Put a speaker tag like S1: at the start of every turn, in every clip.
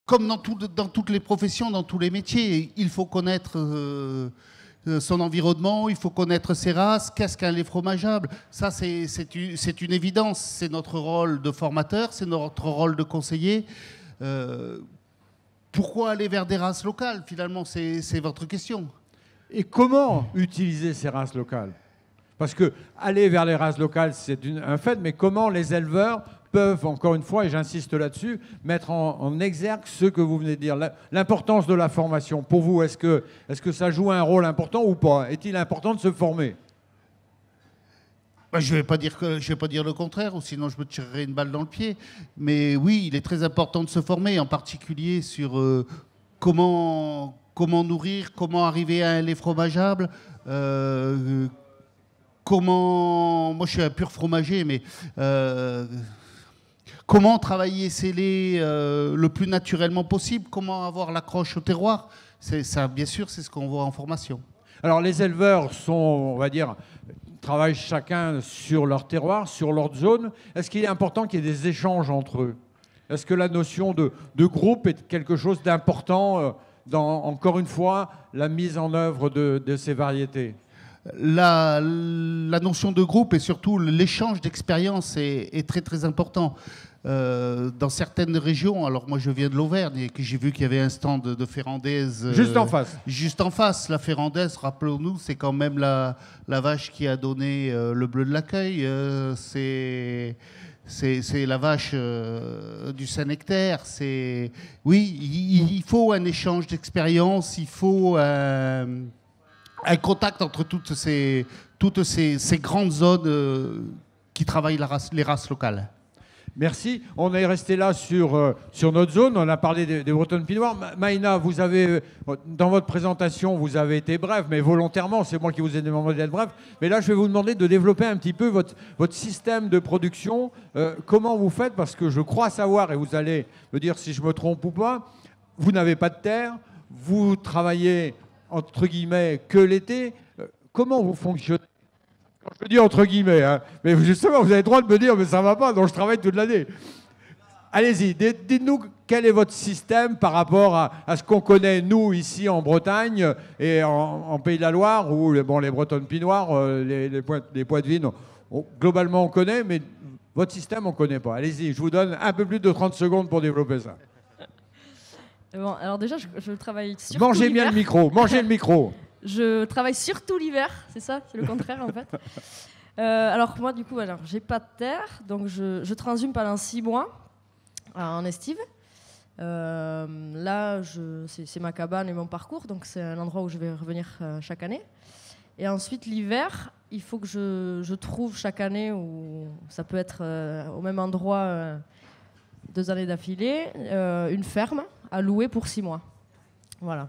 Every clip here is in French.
S1: comme dans toutes les professions, dans tous les métiers, il faut connaître son environnement, il faut connaître ses races. Qu'est-ce qu'un lait fromageable? Ça, c'est une évidence. C'est notre rôle de formateur, c'est notre rôle de conseiller. Pourquoi aller vers des races locales? Finalement, c'est votre question.
S2: Et comment utiliser ces races locales? Parce que aller vers les races locales, c'est un fait, mais comment les éleveurs peuvent, encore une fois, et j'insiste là-dessus, mettre en exergue ce que vous venez de dire, l'importance de la formation. Pour vous, est-ce que ça joue un rôle important ou pas? Est-il important de se former?
S1: Je ne vais pas dire le contraire, ou sinon je me tirerai une balle dans le pied. Mais oui, il est très important de se former, en particulier sur comment nourrir, comment arriver à un lait fromageable. Moi, je suis un pur fromager, mais comment travailler ces laits le plus naturellement possible? Comment avoir l'accroche au terroir? Ça, bien sûr, c'est ce qu'on voit en formation.
S2: Alors, les éleveurs on va dire, travaillent chacun sur leur terroir, sur leur zone. Est-ce qu'il est important qu'il y ait des échanges entre eux? Est-ce que la notion de groupe est quelque chose d'important dans, encore une fois, la mise en œuvre de ces variétés?
S1: La notion de groupe et surtout l'échange d'expériences est très très important. Dans certaines régions, alors moi je viens de l'Auvergne et que j'ai vu qu'il y avait un stand de Ferrandaise.
S2: Juste en face.
S1: Juste en face. La Ferrandaise, rappelons-nous, c'est quand même la vache qui a donné le bleu de l'accueil. C'est la vache du Saint-Nectaire. Oui, il faut un échange d'expériences, il faut un contact entre toutes ces grandes zones qui travaillent les races locales.
S2: Merci. On est resté là sur notre zone. On a parlé des Bretonnes Pinoires. Maïna, vous avez, dans votre présentation, vous avez été bref, mais volontairement, c'est moi qui vous ai demandé d'être bref. Mais là, je vais vous demander de développer un petit peu votre système de production. Comment vous faites? Parce que je crois savoir, et vous allez me dire si je me trompe ou pas, vous n'avez pas de terre, vous travaillez entre guillemets que l'été. Comment vous fonctionnez? Je dis entre guillemets, hein. Mais justement, vous avez le droit de me dire, mais ça va pas, donc je travaille toute l'année. Allez-y, dites-nous quel est votre système par rapport à ce qu'on connaît, nous, ici en Bretagne et en Pays de la Loire, où les Bretonnes Pinoires, les Poitevines, globalement on connaît, mais votre système on ne connaît pas. Allez-y, je vous donne un peu plus de 30 secondes pour développer ça.
S3: Bon, alors déjà, je travaille surtout
S2: Mangez bien le micro, mangez le micro.
S3: Je travaille surtout l'hiver, c'est ça, c'est le contraire en fait. Alors moi du coup, j'ai pas de terre, donc je transhume pendant 6 mois en estive. Là, c'est ma cabane et mon parcours, donc c'est un endroit où je vais revenir chaque année. Et ensuite l'hiver, il faut que je trouve chaque année, où ça peut être au même endroit 2 années d'affilée, une ferme à louer pour 6 mois. Voilà.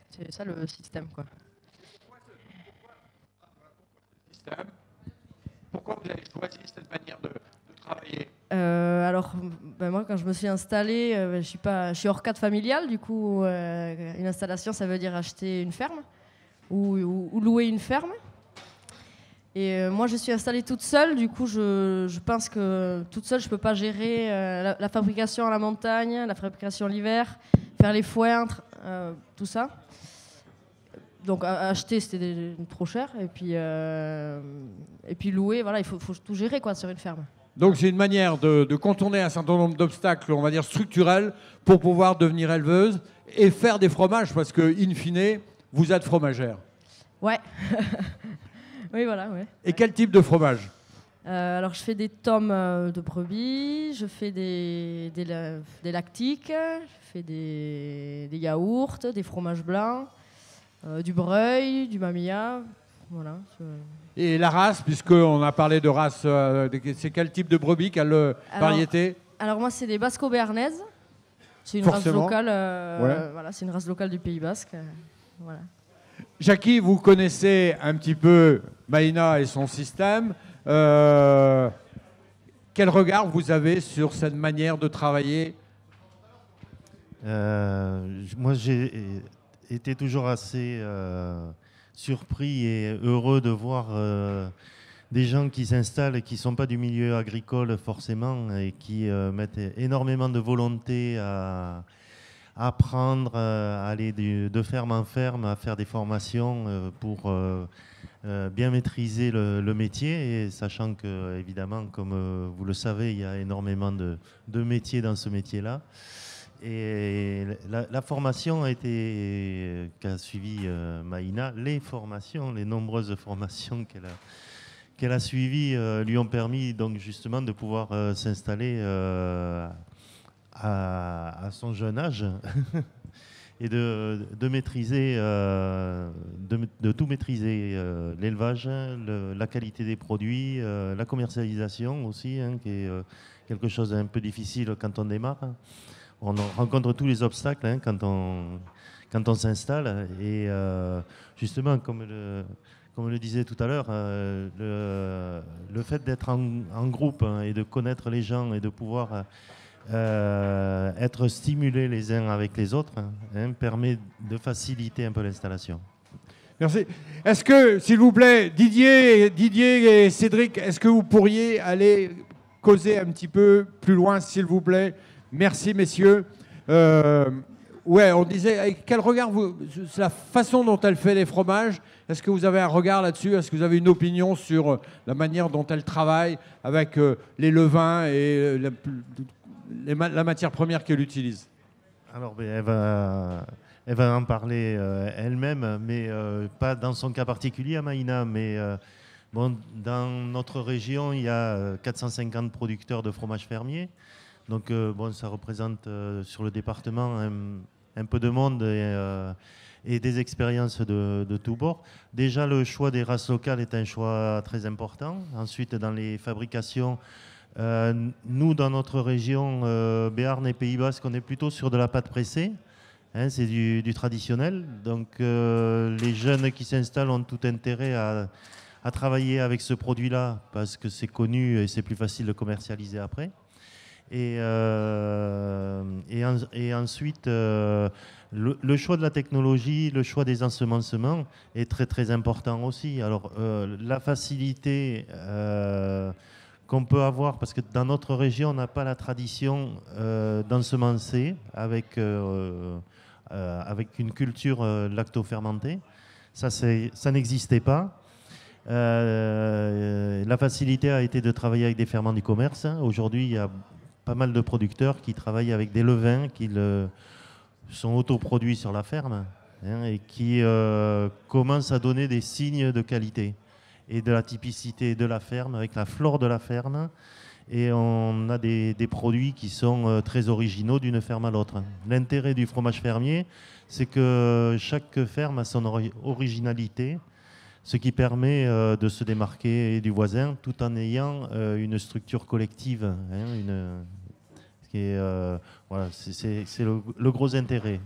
S3: C'est ça le système, quoi.
S2: Pourquoi vous avez choisi cette manière de travailler?
S3: Alors, moi, quand je me suis installée, je suis hors cadre familial. Du coup, une installation, ça veut dire acheter une ferme ou louer une ferme. Et moi, je suis installée toute seule. Du coup, je pense que toute seule, je ne peux pas gérer la fabrication à la montagne, la fabrication l'hiver, faire les foins, tout ça. Donc acheter, c'était trop cher. Et puis louer, voilà, il faut tout gérer quoi, sur une ferme.
S2: Donc c'est une manière de contourner un certain nombre d'obstacles, on va dire structurels, pour pouvoir devenir éleveuse et faire des fromages, parce que, in fine, vous êtes fromagère. Ouais.
S3: Oui, voilà, ouais.
S2: Et quel type de fromage?
S3: Alors je fais des tomes de brebis, je fais des lactiques, je fais des yaourts, des fromages blancs, du breuil, du mamilla, voilà.
S2: Et la race, puisqu'on a parlé de race, c'est quel type de brebis, quelle variété?
S3: Alors moi, c'est des basco-béarnaises. C'est une
S2: Forcément.
S3: race locale.
S2: Ouais.
S3: Voilà, c'est une race locale du Pays Basque. Voilà.
S2: Jackie, vous connaissez un petit peu Maïna et son système. Quel regard vous avez sur cette manière de travailler?
S4: Moi, j'ai été toujours assez surpris et heureux de voir des gens qui s'installent et qui ne sont pas du milieu agricole forcément et qui mettent énormément de volonté apprendre à aller de ferme en ferme, à faire des formations pour bien maîtriser le métier, et sachant que, évidemment, comme vous le savez, il y a énormément de métiers dans ce métier-là. Et la formation qu'a suivi Maïna, les nombreuses formations qu'elle a suivies lui ont permis donc justement de pouvoir s'installer à son jeune âge et de maîtriser, de tout maîtriser, l'élevage, la qualité des produits, la commercialisation aussi, hein, qui est quelque chose d'un peu difficile quand on démarre. On rencontre tous les obstacles, hein, quand on s'installe. Et justement, comme le disait tout à l'heure, le fait d'être en groupe, hein, et de connaître les gens et de pouvoir être stimulés les uns avec les autres, hein, permet de faciliter un peu l'installation.
S2: Merci. Est-ce que, s'il vous plaît, Didier et Cédric, est-ce que vous pourriez aller causer un petit peu plus loin, s'il vous plaît? Merci, messieurs. Ouais, on disait, avec quel regard la façon dont elle fait les fromages, est-ce que vous avez un regard là-dessus? Est-ce que vous avez une opinion sur la manière dont elle travaille avec les levains et la matière première qu'elle utilise?
S4: Alors, elle va en parler elle-même, mais pas dans son cas particulier à Maïna. Mais bon, dans notre région, il y a 450 producteurs de fromage fermier. Donc, bon, ça représente sur le département un peu de monde et des expériences de tous bords. Déjà, le choix des races locales est un choix très important. Ensuite, dans les fabrications, nous, dans notre région, Béarn et Pays Basque, on est plutôt sur de la pâte pressée. Hein, c'est du traditionnel. Donc, les jeunes qui s'installent ont tout intérêt à travailler avec ce produit-là parce que c'est connu et c'est plus facile de commercialiser après. Et ensuite, le choix de la technologie, le choix des ensemencements est très très important aussi. Alors, la facilité qu'on peut avoir, parce que dans notre région, on n'a pas la tradition d'ensemencer avec une culture lacto-fermentée. Ça n'existait pas. La facilité a été de travailler avec des ferments du commerce. Aujourd'hui, il y a pas mal de producteurs qui travaillent avec des levains qui sont autoproduits sur la ferme, hein, et qui commencent à donner des signes de qualité et de la typicité de la ferme, avec la flore de la ferme. Et on a des produits qui sont très originaux d'une ferme à l'autre. L'intérêt du fromage fermier, c'est que chaque ferme a son originalité, ce qui permet de se démarquer du voisin tout en ayant une structure collective, hein, voilà, c'est le gros intérêt.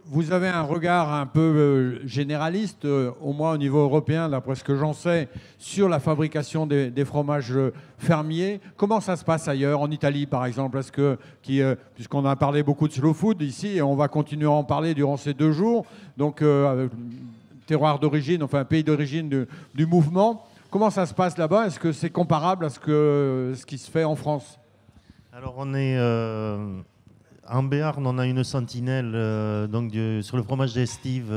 S2: Vous avez un regard un peu généraliste, au moins au niveau européen, d'après ce que j'en sais, sur la fabrication des fromages fermiers. Comment ça se passe ailleurs, en Italie par exemple? Puisqu'on a parlé beaucoup de slow food ici, et on va continuer à en parler durant ces 2 jours, donc terroir d'origine, enfin pays d'origine du mouvement. Comment ça se passe là-bas? Est-ce que c'est comparable à ce qui se fait en France?
S4: Alors, on est en Béarn, on a une sentinelle sur le fromage d'estive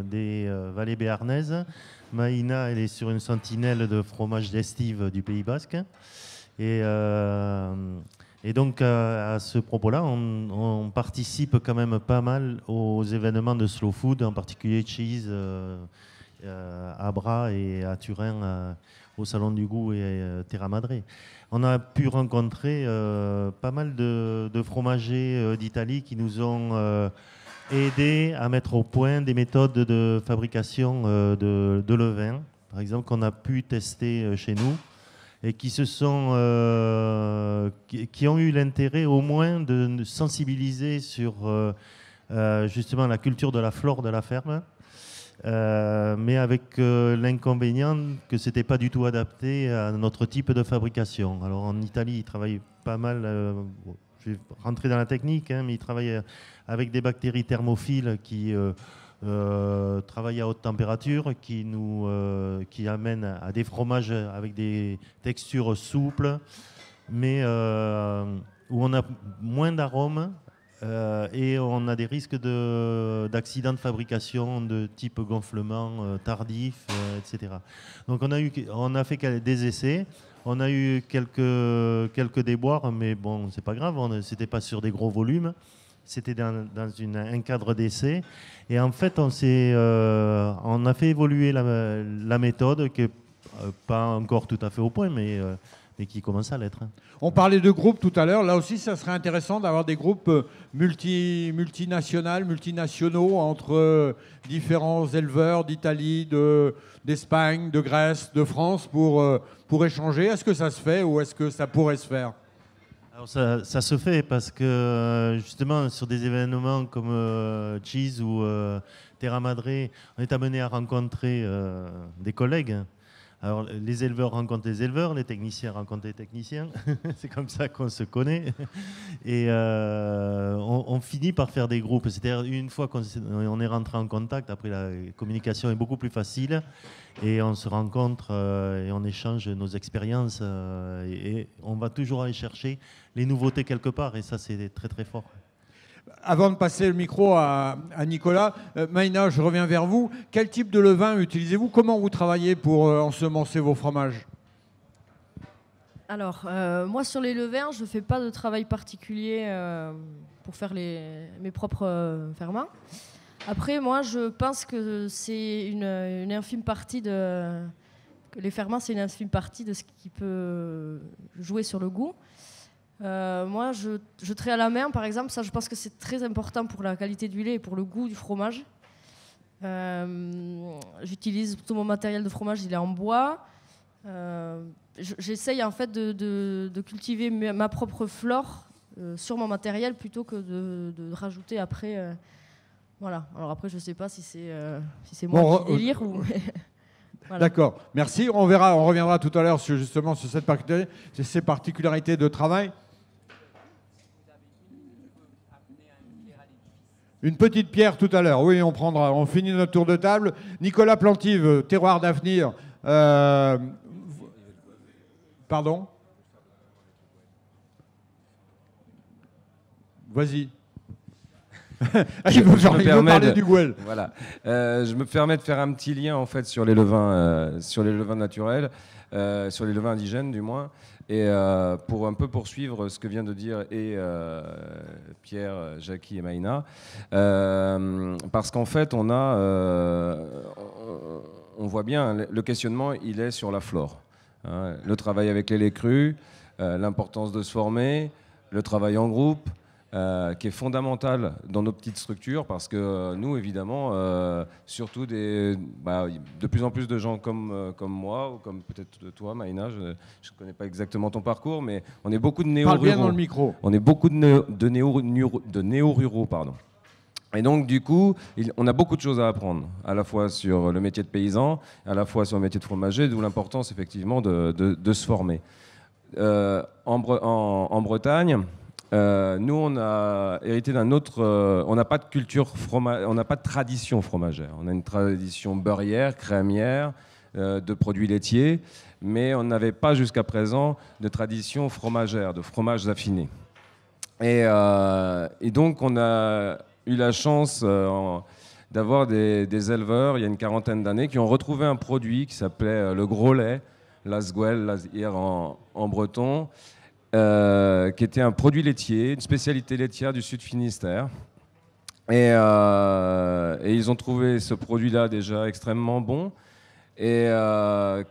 S4: des vallées béarnaises. Maïna, elle est sur une sentinelle de fromage d'estive du Pays Basque. Et donc, à ce propos-là, on participe quand même pas mal aux événements de slow food, en particulier Cheese à Bras et à Turin au Salon du Goût et Terra Madre. On a pu rencontrer pas mal de fromagers d'Italie qui nous ont aidés à mettre au point des méthodes de fabrication de levain, par exemple, qu'on a pu tester chez nous et qui ont eu l'intérêt au moins de sensibiliser sur justement la culture de la flore de la ferme. Mais avec l'inconvénient que ce n'était pas du tout adapté à notre type de fabrication. Alors en Italie, ils travaillent pas mal, je vais rentrer dans la technique, hein, mais ils travaillent avec des bactéries thermophiles qui travaillent à haute température, qui amènent à des fromages avec des textures souples, mais où on a moins d'arômes, Et on a des risques d'accidents de fabrication de type gonflement tardif, etc. Donc on a fait des essais, on a eu quelques déboires, mais bon, c'est pas grave, c'était pas sur des gros volumes, c'était dans un cadre d'essai. Et en fait, on a fait évoluer la méthode, qui n'est pas encore tout à fait au point, mais qui commence à l'être.
S2: On parlait de groupes tout à l'heure. Là aussi, ça serait intéressant d'avoir des groupes multinationaux entre différents éleveurs d'Italie, d'Espagne, de Grèce, de France pour échanger. Est-ce que ça se fait ou est-ce que ça pourrait se faire?
S4: Alors ça se fait parce que justement sur des événements comme Cheese ou Terra Madre, on est amené à rencontrer des collègues. Alors, les éleveurs rencontrent les éleveurs, les techniciens rencontrent les techniciens. C'est comme ça qu'on se connaît. Et on finit par faire des groupes. C'est-à-dire, une fois qu'on est rentré en contact, après la communication est beaucoup plus facile. Et on se rencontre et on échange nos expériences. Et on va toujours aller chercher les nouveautés quelque part. Et ça, c'est très, très fort.
S2: Avant de passer le micro à Nicolas, Maïna, je reviens vers vous. Quel type de levain utilisez-vous? Comment vous travaillez pour ensemencer vos fromages?
S3: Alors, moi, sur les levains, je ne fais pas de travail particulier pour faire mes propres ferments. Après, moi, je pense que c'est une infime partie que les ferments, c'est une infime partie de ce qui peut jouer sur le goût. Moi, je trie à la main, par exemple. Ça, je pense que c'est très important pour la qualité du lait et pour le goût du fromage. J'utilise tout mon matériel de fromage, il est en bois. J'essaye en fait de cultiver ma propre flore sur mon matériel plutôt que de rajouter après. Voilà. Alors après, je ne sais pas si c'est moi qui délire ou... Voilà.
S2: D'accord. Merci. On reviendra tout à l'heure justement sur ces particularités de travail. Une petite pierre tout à l'heure. Oui, on finit notre tour de table. Nicolas Plantive, Terroir d'avenir. Pardon? Vas-y. Il veut parler du Gouel.
S5: Voilà. Je me permets de faire un petit lien en fait sur les levains naturels, sur les levains indigènes du moins, et pour un peu poursuivre ce que vient de dire Pierre, Jackie et Maïna, parce qu'en fait on voit bien le questionnement, il est sur la flore, hein, le travail avec les laits crus, l'importance de se former, le travail en groupe. Qui est fondamental dans nos petites structures parce que nous, évidemment, surtout de plus en plus de gens comme moi ou comme peut-être toi, Maïna, je ne connais pas exactement ton parcours, mais on est beaucoup de néo-ruraux.
S2: Parle bien dans le micro.
S5: On est beaucoup de néo-ruraux, pardon. Et donc, du coup, on a beaucoup de choses à apprendre, à la fois sur le métier de paysan, à la fois sur le métier de fromager, d'où l'importance, effectivement, de se former. En Bretagne, nous, on a hérité d'un autre. On n'a pas de culture on n'a pas de tradition fromagère. On a une tradition beurrière, crémière, de produits laitiers, mais on n'avait pas jusqu'à présent de tradition fromagère, de fromages affinés. Et donc, on a eu la chance d'avoir des éleveurs, il y a une quarantaine d'années, qui ont retrouvé un produit qui s'appelait le gros lait, l'asgwel, l'asir en breton. Qui était un produit laitier, une spécialité laitière du Sud Finistère. Et ils ont trouvé ce produit-là déjà extrêmement bon et on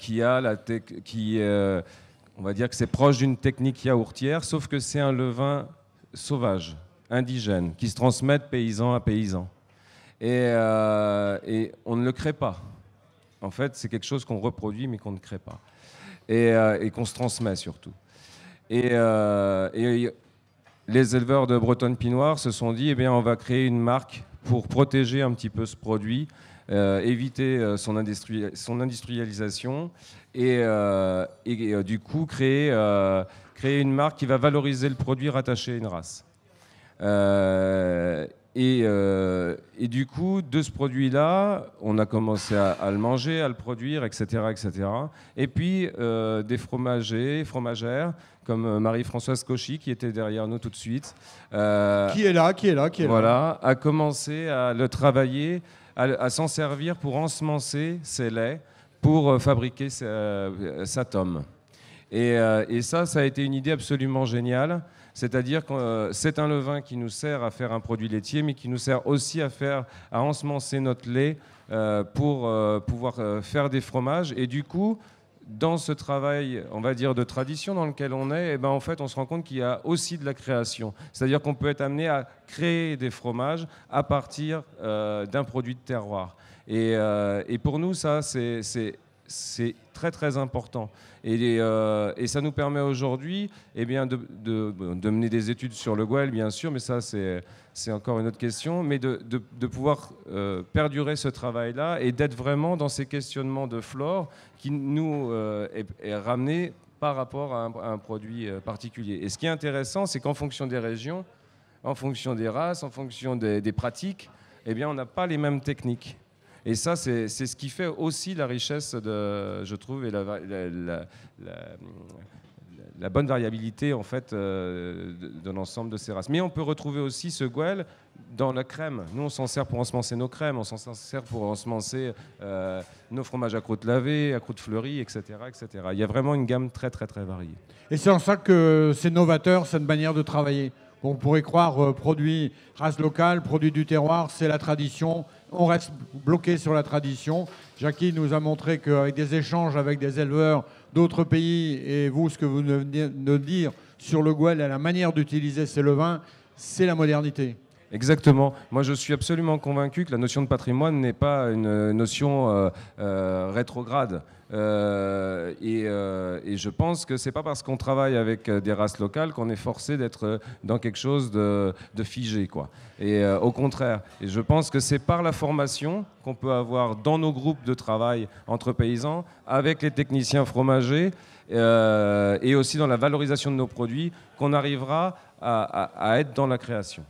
S5: va dire que c'est proche d'une technique yaourtière, sauf que c'est un levain sauvage, indigène, qui se transmet de paysan à paysan. Et on ne le crée pas. En fait, c'est quelque chose qu'on reproduit mais qu'on ne crée pas. Et qu'on se transmet surtout. Et les éleveurs de Bretonne Pinoire se sont dit, eh bien, on va créer une marque pour protéger un petit peu ce produit, éviter son industrialisation et du coup créer une marque qui va valoriser le produit rattaché à une race. Et du coup, de ce produit-là, on a commencé à le manger, à le produire, etc. etc. Et puis, des fromagers, fromagères, comme Marie-Françoise Cauchy, qui était derrière nous tout de suite.
S2: Qui est là.
S5: Voilà, a commencé à le travailler, à s'en servir pour ensemencer ses laits, pour fabriquer sa tome. Et ça a été une idée absolument géniale. C'est-à-dire que c'est un levain qui nous sert à faire un produit laitier, mais qui nous sert aussi à ensemencer notre lait pour pouvoir faire des fromages. Et du coup, dans ce travail, on va dire, de tradition dans lequel on est, en fait, on se rend compte qu'il y a aussi de la création. C'est-à-dire qu'on peut être amené à créer des fromages à partir d'un produit de terroir. Et pour nous, ça, c'est très très important et ça nous permet aujourd'hui de mener des études sur le Gouel, bien sûr, mais ça c'est encore une autre question, mais de pouvoir perdurer ce travail-là et d'être vraiment dans ces questionnements de flore qui nous est ramené par rapport à un produit particulier. Et ce qui est intéressant, c'est qu'en fonction des régions, en fonction des races, en fonction des pratiques, on n'a pas les mêmes techniques. Et ça, c'est ce qui fait aussi la richesse, je trouve, et la bonne variabilité en fait, de l'ensemble de ces races. Mais on peut retrouver aussi ce Gouel dans la crème. Nous, on s'en sert pour ensemencer nos crèmes, on s'en sert pour ensemencer nos fromages à croûte lavée, à croûte fleurie, etc., etc. Il y a vraiment une gamme très, très, très variée.
S2: Et c'est en ça que c'est novateur, cette manière de travailler. On pourrait croire produit race locale, produit du terroir, c'est la tradition. On reste bloqué sur la tradition. Jackie nous a montré qu'avec des échanges avec des éleveurs d'autres pays, et vous, ce que vous venez de dire sur le Gouel et la manière d'utiliser ces levains, c'est la modernité.
S5: Exactement. Moi, je suis absolument convaincu que la notion de patrimoine n'est pas une notion rétrograde. Et je pense que c'est pas parce qu'on travaille avec des races locales qu'on est forcé d'être dans quelque chose de figé, quoi. Et au contraire. Et je pense que c'est par la formation qu'on peut avoir dans nos groupes de travail entre paysans, avec les techniciens fromagers, et aussi dans la valorisation de nos produits, qu'on arrivera à être dans la création.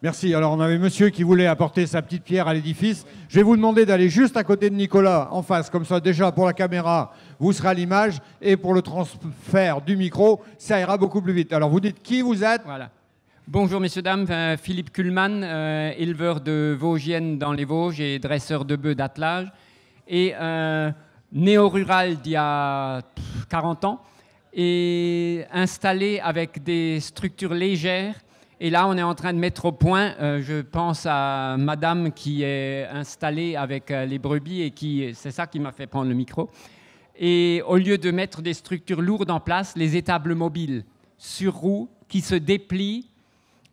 S2: Merci. Alors, on avait monsieur qui voulait apporter sa petite pierre à l'édifice. Je vais vous demander d'aller juste à côté de Nicolas, en face, comme ça, déjà, pour la caméra, vous serez à l'image, et pour le transfert du micro, ça ira beaucoup plus vite. Alors, vous dites qui vous êtes.
S6: Voilà. Bonjour, messieurs, dames. Philippe Kuhlmann, éleveur de Vosgiennes dans les Vosges et dresseur de bœufs d'attelage. Et néo-rural d'il y a 40 ans, et installé avec des structures légères. Et là, on est en train de mettre au point, je pense à madame qui est installée avec les brebis et c'est ça qui m'a fait prendre le micro. Et au lieu de mettre des structures lourdes en place, les étables mobiles sur roues qui se déplient,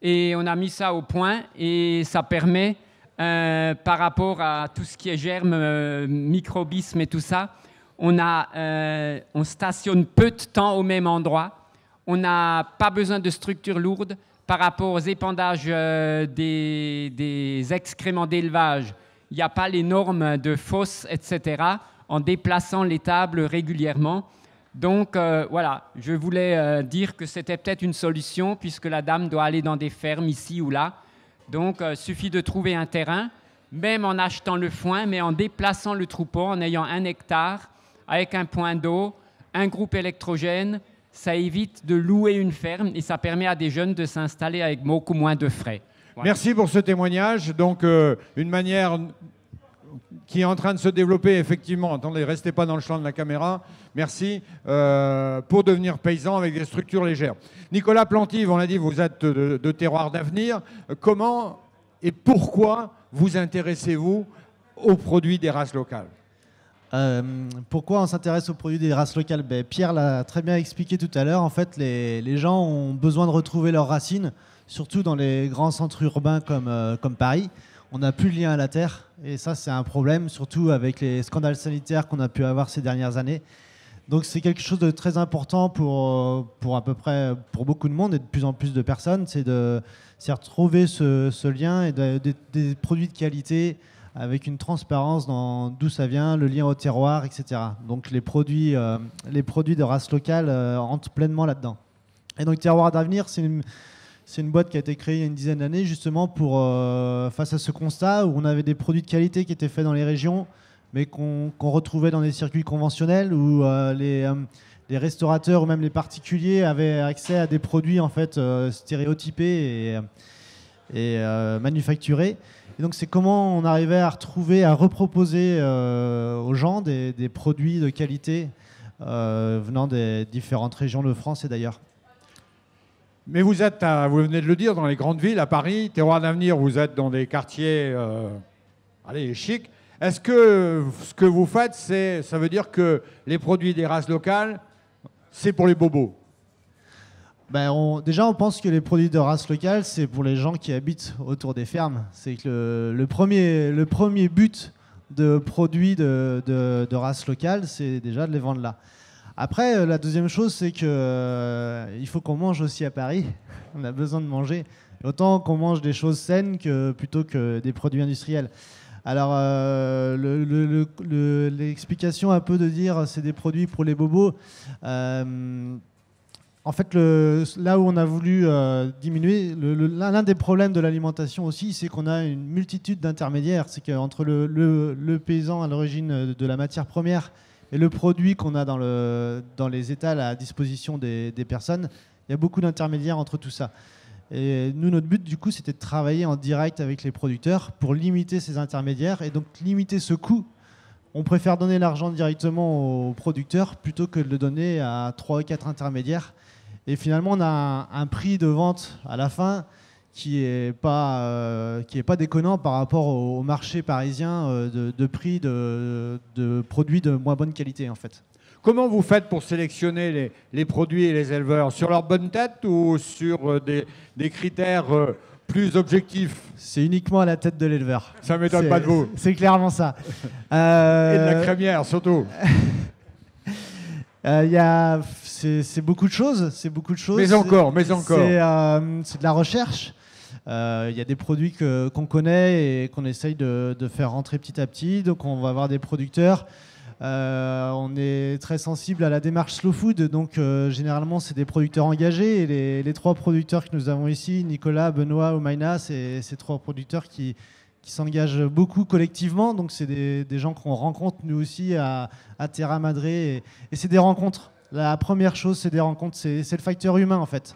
S6: et on a mis ça au point et ça permet, par rapport à tout ce qui est germes, microbisme et tout ça, on stationne peu de temps au même endroit, on n'a pas besoin de structures lourdes. Par rapport aux épandages des excréments d'élevage, il n'y a pas les normes de fosses, etc., en déplaçant les tables régulièrement. Donc voilà, je voulais dire que c'était peut-être une solution, puisque la dame doit aller dans des fermes ici ou là. Donc il suffit de trouver un terrain, même en achetant le foin, mais en déplaçant le troupeau, en ayant 1 hectare, avec un point d'eau, un groupe électrogène. Ça évite de louer une ferme et ça permet à des jeunes de s'installer avec beaucoup moins de frais. Voilà.
S2: Merci pour ce témoignage. Donc, une manière qui est en train de se développer, effectivement. Attendez, restez pas dans le champ de la caméra. Merci. Pour devenir paysan avec des structures légères. Nicolas Plantive, on l'a dit, vous êtes de terroir d'avenir. Comment et pourquoi vous intéressez-vous aux produits des races locales ?
S7: Pourquoi on s'intéresse aux produits des races locales ? Pierre l'a très bien expliqué tout à l'heure. En fait, les gens ont besoin de retrouver leurs racines, surtout dans les grands centres urbains comme Paris. On n'a plus de lien à la terre et ça, c'est un problème, surtout avec les scandales sanitaires qu'on a pu avoir ces dernières années. Donc, c'est quelque chose de très important pour à peu près pour beaucoup de monde et de plus en plus de personnes, c'est retrouver ce lien et des produits de qualité, avec une transparence dans d'où ça vient, le lien au terroir, etc. Donc les produits de race locale entrent pleinement là-dedans. Et donc Terroir d'avenir, c'est C'est une boîte qui a été créée il y a une dizaine d'années justement pour, face à ce constat où on avait des produits de qualité qui étaient faits dans les régions, mais qu'on retrouvait dans les circuits conventionnels, où les restaurateurs ou même les particuliers avaient accès à des produits en fait stéréotypés et manufacturés. Et donc c'est comment on arrivait à retrouver, à reproposer aux gens des produits de qualité venant des différentes régions de France et d'ailleurs.
S2: Mais vous êtes, vous venez de le dire, dans les grandes villes, à Paris, Terroir d'Avenir, vous êtes dans des quartiers chics. Est-ce que ce que vous faites, ça veut dire que les produits des races locales, c'est pour les bobos?
S7: Déjà, on pense que les produits de race locale, c'est pour les gens qui habitent autour des fermes. C'est que le premier but de produits de race locale, c'est déjà de les vendre là. Après, la deuxième chose, c'est qu'il faut qu'on mange aussi à Paris. On a besoin de manger. Autant qu'on mange des choses saines plutôt que des produits industriels. Alors, l'explication un peu de dire c'est des produits pour les bobos, en fait, là où on a voulu diminuer, l'un des problèmes de l'alimentation aussi, c'est qu'on a une multitude d'intermédiaires. C'est qu'entre le paysan à l'origine de la matière première et le produit qu'on a dans les étals à disposition des personnes, il y a beaucoup d'intermédiaires entre tout ça. Et nous, notre but, du coup, c'était de travailler en direct avec les producteurs pour limiter ces intermédiaires et donc limiter ce coût. On préfère donner l'argent directement aux producteurs plutôt que de le donner à 3 ou 4 intermédiaires. Et finalement, on a un prix de vente à la fin qui est pas déconnant par rapport au marché parisien de prix de produits de moins bonne qualité, en fait.
S2: Comment vous faites pour sélectionner les produits et les éleveurs? Sur leur bonne tête ou sur des critères plus objectifs? C'est
S7: uniquement à la tête de l'éleveur.
S2: Ça ne m'étonne pas de vous.
S7: C'est clairement ça.
S2: Et de la crémière, surtout.
S7: C'est beaucoup de choses.
S2: Mais encore.
S7: C'est de la recherche. Il y a des produits qu'on connaît et qu'on essaye de faire rentrer petit à petit. Donc on va avoir des producteurs. On est très sensible à la démarche slow food. Donc généralement c'est des producteurs engagés. Et les 3 producteurs que nous avons ici, Nicolas, Benoît ou Maïna, c'est ces 3 producteurs qui s'engagent beaucoup collectivement. Donc c'est des gens qu'on rencontre nous aussi à Terra Madre. Et c'est des rencontres. La première chose, c'est des rencontres. C'est le facteur humain en fait.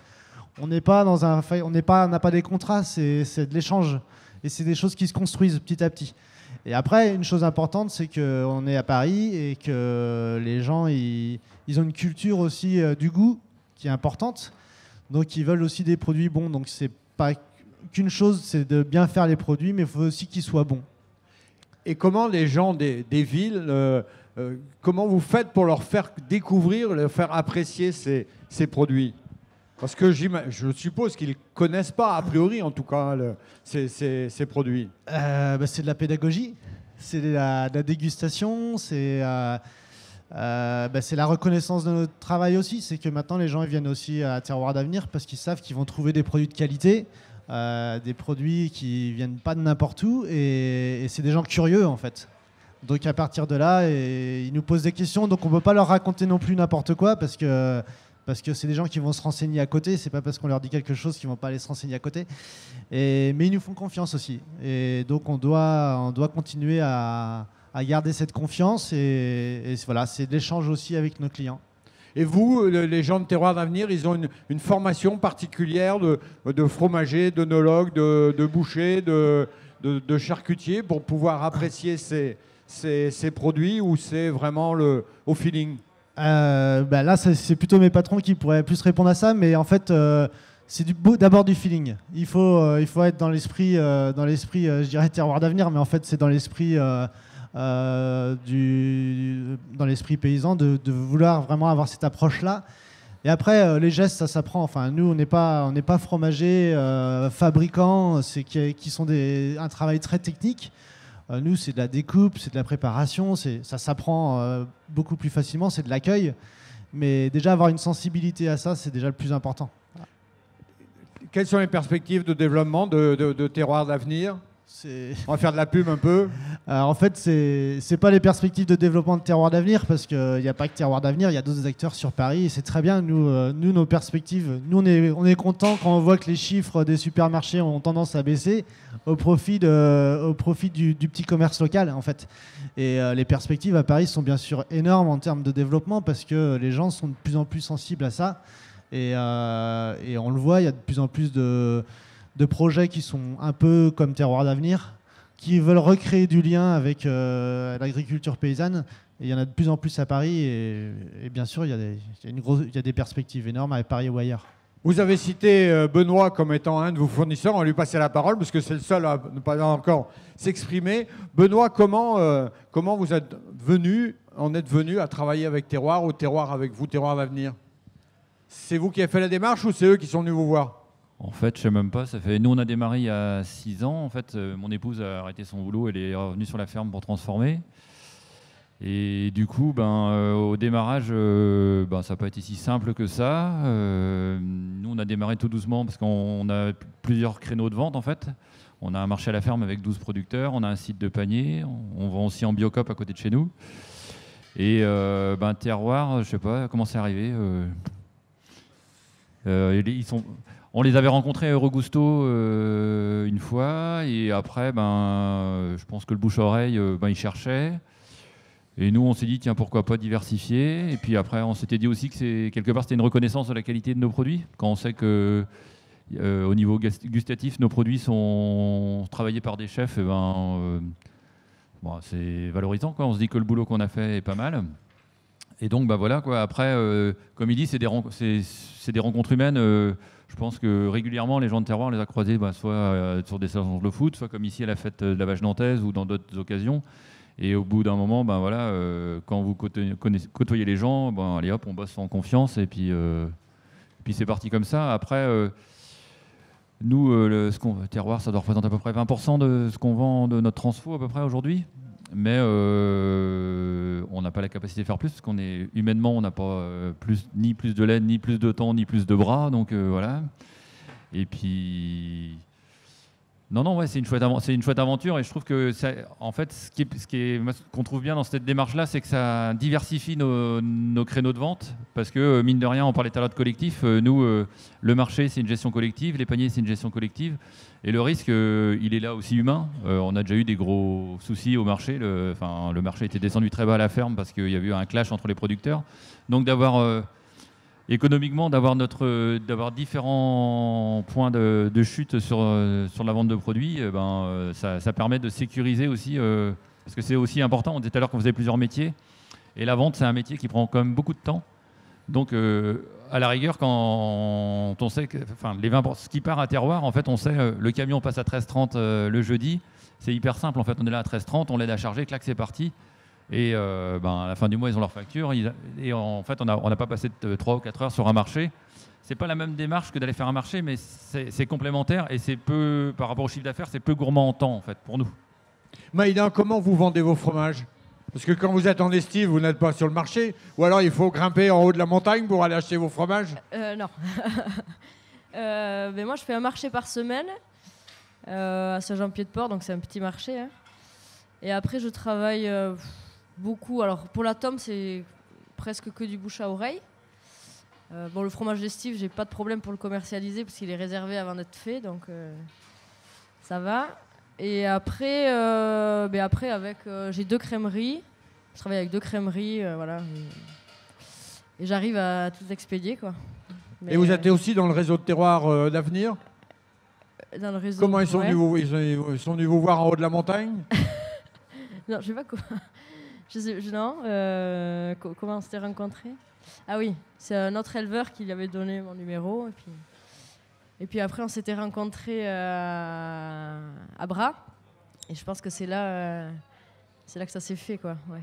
S7: On n'a pas des contrats, c'est de l'échange. Et c'est des choses qui se construisent petit à petit. Et après, une chose importante, c'est qu'on est à Paris et que les gens, ils ont une culture aussi du goût qui est importante. Donc ils veulent aussi des produits bons. Donc c'est pas qu'une chose, c'est de bien faire les produits, mais il faut aussi qu'ils soient bons.
S2: Et comment les gens des villes, comment vous faites pour leur faire découvrir, leur faire apprécier ces produits? Parce que je suppose qu'ils ne connaissent pas, a priori en tout cas, ces produits.
S7: C'est de la pédagogie, c'est de la dégustation, c'est la reconnaissance de notre travail aussi. C'est que maintenant les gens ils viennent aussi à Terroir d'Avenir parce qu'ils savent qu'ils vont trouver des produits de qualité, des produits qui ne viennent pas de n'importe où et c'est des gens curieux en fait. Donc à partir de là, ils nous posent des questions, donc on ne peut pas leur raconter non plus n'importe quoi parce que c'est des gens qui vont se renseigner à côté. C'est pas parce qu'on leur dit quelque chose qu'ils vont pas aller se renseigner à côté. Mais ils nous font confiance aussi. Et donc on doit continuer à garder cette confiance. Et voilà, c'est de l'échange aussi avec nos clients.
S2: Et vous, les gens de Terroir d'Avenir, ils ont une formation particulière de fromager, d'œnologue, de boucher, de charcutier pour pouvoir apprécier ces produits, ou c'est vraiment au feeling?
S7: Là, c'est plutôt mes patrons qui pourraient plus répondre à ça, mais en fait, c'est d'abord du feeling. Il faut être dans l'esprit, je dirais Terroir d'Avenir, mais en fait, c'est dans l'esprit paysan de vouloir vraiment avoir cette approche-là. Et après, les gestes, ça s'apprend. Enfin, nous, on n'est pas fromagers, fabricants, qui sont un travail très technique. Nous, c'est de la découpe, c'est de la préparation, ça s'apprend beaucoup plus facilement, c'est de l'accueil. Mais déjà, avoir une sensibilité à ça, c'est déjà le plus important.
S2: Quelles sont les perspectives de développement de Terroir d'Avenir? On va faire de la pub un peu.
S7: En fait, c'est pas les perspectives de développement de terroir d'avenir, parce qu'il n'y a pas que terroir d'avenir, il y a d'autres acteurs sur Paris, et c'est très bien. Nous, nos perspectives, nous, on est content quand on voit que les chiffres des supermarchés ont tendance à baisser au profit du petit commerce local, en fait. Et les perspectives à Paris sont bien sûr énormes en termes de développement, parce que les gens sont de plus en plus sensibles à ça. Et on le voit, il y a de plus en plus de projets qui sont un peu comme Terroir d'avenir, qui veulent recréer du lien avec l'agriculture paysanne. Et il y en a de plus en plus à Paris. Et bien sûr, il y a des perspectives énormes à Paris ou ailleurs.
S2: Vous avez cité Benoît comme étant un de vos fournisseurs. On va lui passer la parole parce que c'est le seul à ne pas encore s'exprimer. Benoît, comment vous êtes venu à travailler avec Terroir ou Terroir avec vous, Terroir d'avenir? C'est vous qui avez fait la démarche ou c'est eux qui sont venus vous voir?
S8: En fait, je sais même pas. Nous, on a démarré il y a 6 ans. En fait, mon épouse a arrêté son boulot. Elle est revenue sur la ferme pour transformer. Et du coup, au démarrage, ça n'a pas été si simple que ça. Nous, on a démarré tout doucement parce qu'on a plusieurs créneaux de vente, en fait. On a un marché à la ferme avec 12 producteurs. On a un site de panier. On vend aussi en Biocop à côté de chez nous. Et Terroir, je sais pas comment c'est arrivé. On les avait rencontrés à Eurogusto une fois, et après, je pense que le bouche-oreille, ils cherchaient. Et nous, on s'est dit, tiens, pourquoi pas diversifier. Et puis après, on s'était dit aussi que quelque part, c'était une reconnaissance de la qualité de nos produits. Quand on sait que au niveau gustatif, nos produits sont travaillés par des chefs, c'est valorisant, quoi. On se dit que le boulot qu'on a fait est pas mal. Et donc, voilà, quoi. Après, comme il dit, c'est des rencontres humaines. Je pense que régulièrement, les gens de Terroir, on les a croisés soit sur des salons de foot, soit comme ici à la fête de la Vache Nantaise ou dans d'autres occasions. Et au bout d'un moment, quand vous côtoyez les gens, allez hop, on bosse en confiance. Et puis c'est parti comme ça. Après, nous, Terroir, ça doit représenter à peu près 20% de ce qu'on vend de notre transfo à peu près aujourd'hui. Mais on n'a pas la capacité de faire plus, parce qu'on est humainement, on n'a pas ni plus de laine, ni plus de temps, ni plus de bras, donc voilà. Et puis, non, c'est une chouette aventure, et je trouve que en fait, ce qu'on trouve bien dans cette démarche-là, c'est que ça diversifie nos créneaux de vente, parce que mine de rien, on parlait tout à l'heure de collectif. Nous, le marché, c'est une gestion collective, les paniers, c'est une gestion collective. Et le risque, il est là aussi humain. On a déjà eu des gros soucis au marché. Le marché était descendu très bas à la ferme parce qu'il y avait eu un clash entre les producteurs. Donc économiquement, d'avoir différents points de chute sur la vente de produits, ça permet de sécuriser aussi, parce que c'est aussi important. On disait tout à l'heure qu'on faisait plusieurs métiers. Et la vente, c'est un métier qui prend quand même beaucoup de temps. Donc, à la rigueur, quand on sait que les 20%, ce qui part à Terroir, en fait, on sait le camion passe à 13h30 le jeudi. C'est hyper simple. En fait, on est là à 13h30, on l'aide à charger, clac, c'est parti. Et à la fin du mois, ils ont leur facture. Et en fait, on n'a pas passé 3 ou 4 heures sur un marché. C'est pas la même démarche que d'aller faire un marché, mais c'est complémentaire, et c'est peu, par rapport au chiffre d'affaires, c'est peu gourmand en temps, en fait, pour nous.
S2: Maïna, comment vous vendez vos fromages? Parce que quand vous êtes en estive, vous n'êtes pas sur le marché, ou alors il faut grimper en haut de la montagne pour aller acheter vos fromages?
S3: Non. Moi, je fais un marché par semaine à Saint-Jean-Pied-de-Port, donc c'est un petit marché. Hein. Et après, je travaille beaucoup. Alors, pour la tome, c'est presque que du bouche à oreille. Le fromage d'estive, j'ai pas de problème pour le commercialiser parce qu'il est réservé avant d'être fait, donc ça va. Et après, j'ai 2 crèmeries. Je travaille avec 2 crèmeries, voilà. Et j'arrive à tout expédier, quoi.
S2: Et vous êtes aussi dans le réseau de Terroir d'avenir?
S3: Dans le réseau.
S2: Comment ils sont venus vous voir en haut de la montagne?
S3: Non, je sais pas quoi. Comment on s'était rencontrés? Ah oui, c'est un autre éleveur qui lui avait donné mon numéro. Et puis après, on s'était rencontrés à Bras. Et je pense que c'est là que ça s'est fait, quoi. Ouais.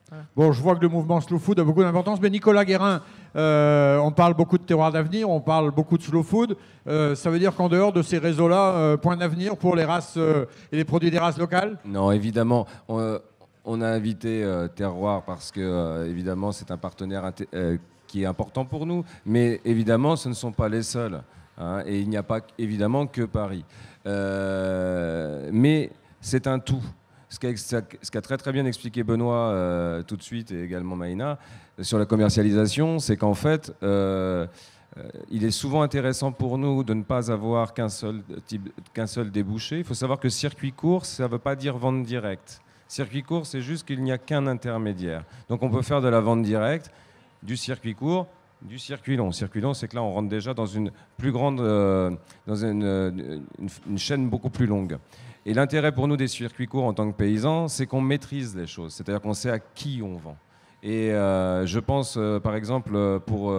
S3: Voilà.
S2: Bon, je vois que le mouvement Slow Food a beaucoup d'importance. Mais Nicolas Guérin, on parle beaucoup de Terroir d'avenir, on parle beaucoup de Slow Food. Ça veut dire qu'en dehors de ces réseaux-là, point d'avenir pour les races et les produits des races locales?
S5: Non, évidemment. On a invité Terroir parce que, évidemment, c'est un partenaire qui est important pour nous. Mais évidemment, ce ne sont pas les seuls. Hein, et il n'y a pas évidemment que Paris. mais c'est un tout. Ce qu'a très très bien expliqué Benoît tout de suite et également Maïna sur la commercialisation, c'est qu'en fait, il est souvent intéressant pour nous de ne pas avoir qu'un seul débouché. Il faut savoir que circuit court, ça ne veut pas dire vente directe. Circuit court, c'est juste qu'il n'y a qu'un intermédiaire. Donc on peut faire de la vente directe, du circuit court, du circuit long. Circuit long, c'est que là, on rentre déjà dans une plus grande, dans une chaîne beaucoup plus longue. Et l'intérêt pour nous des circuits courts en tant que paysans, c'est qu'on maîtrise les choses. C'est-à-dire qu'on sait à qui on vend. Et je pense, par exemple, pour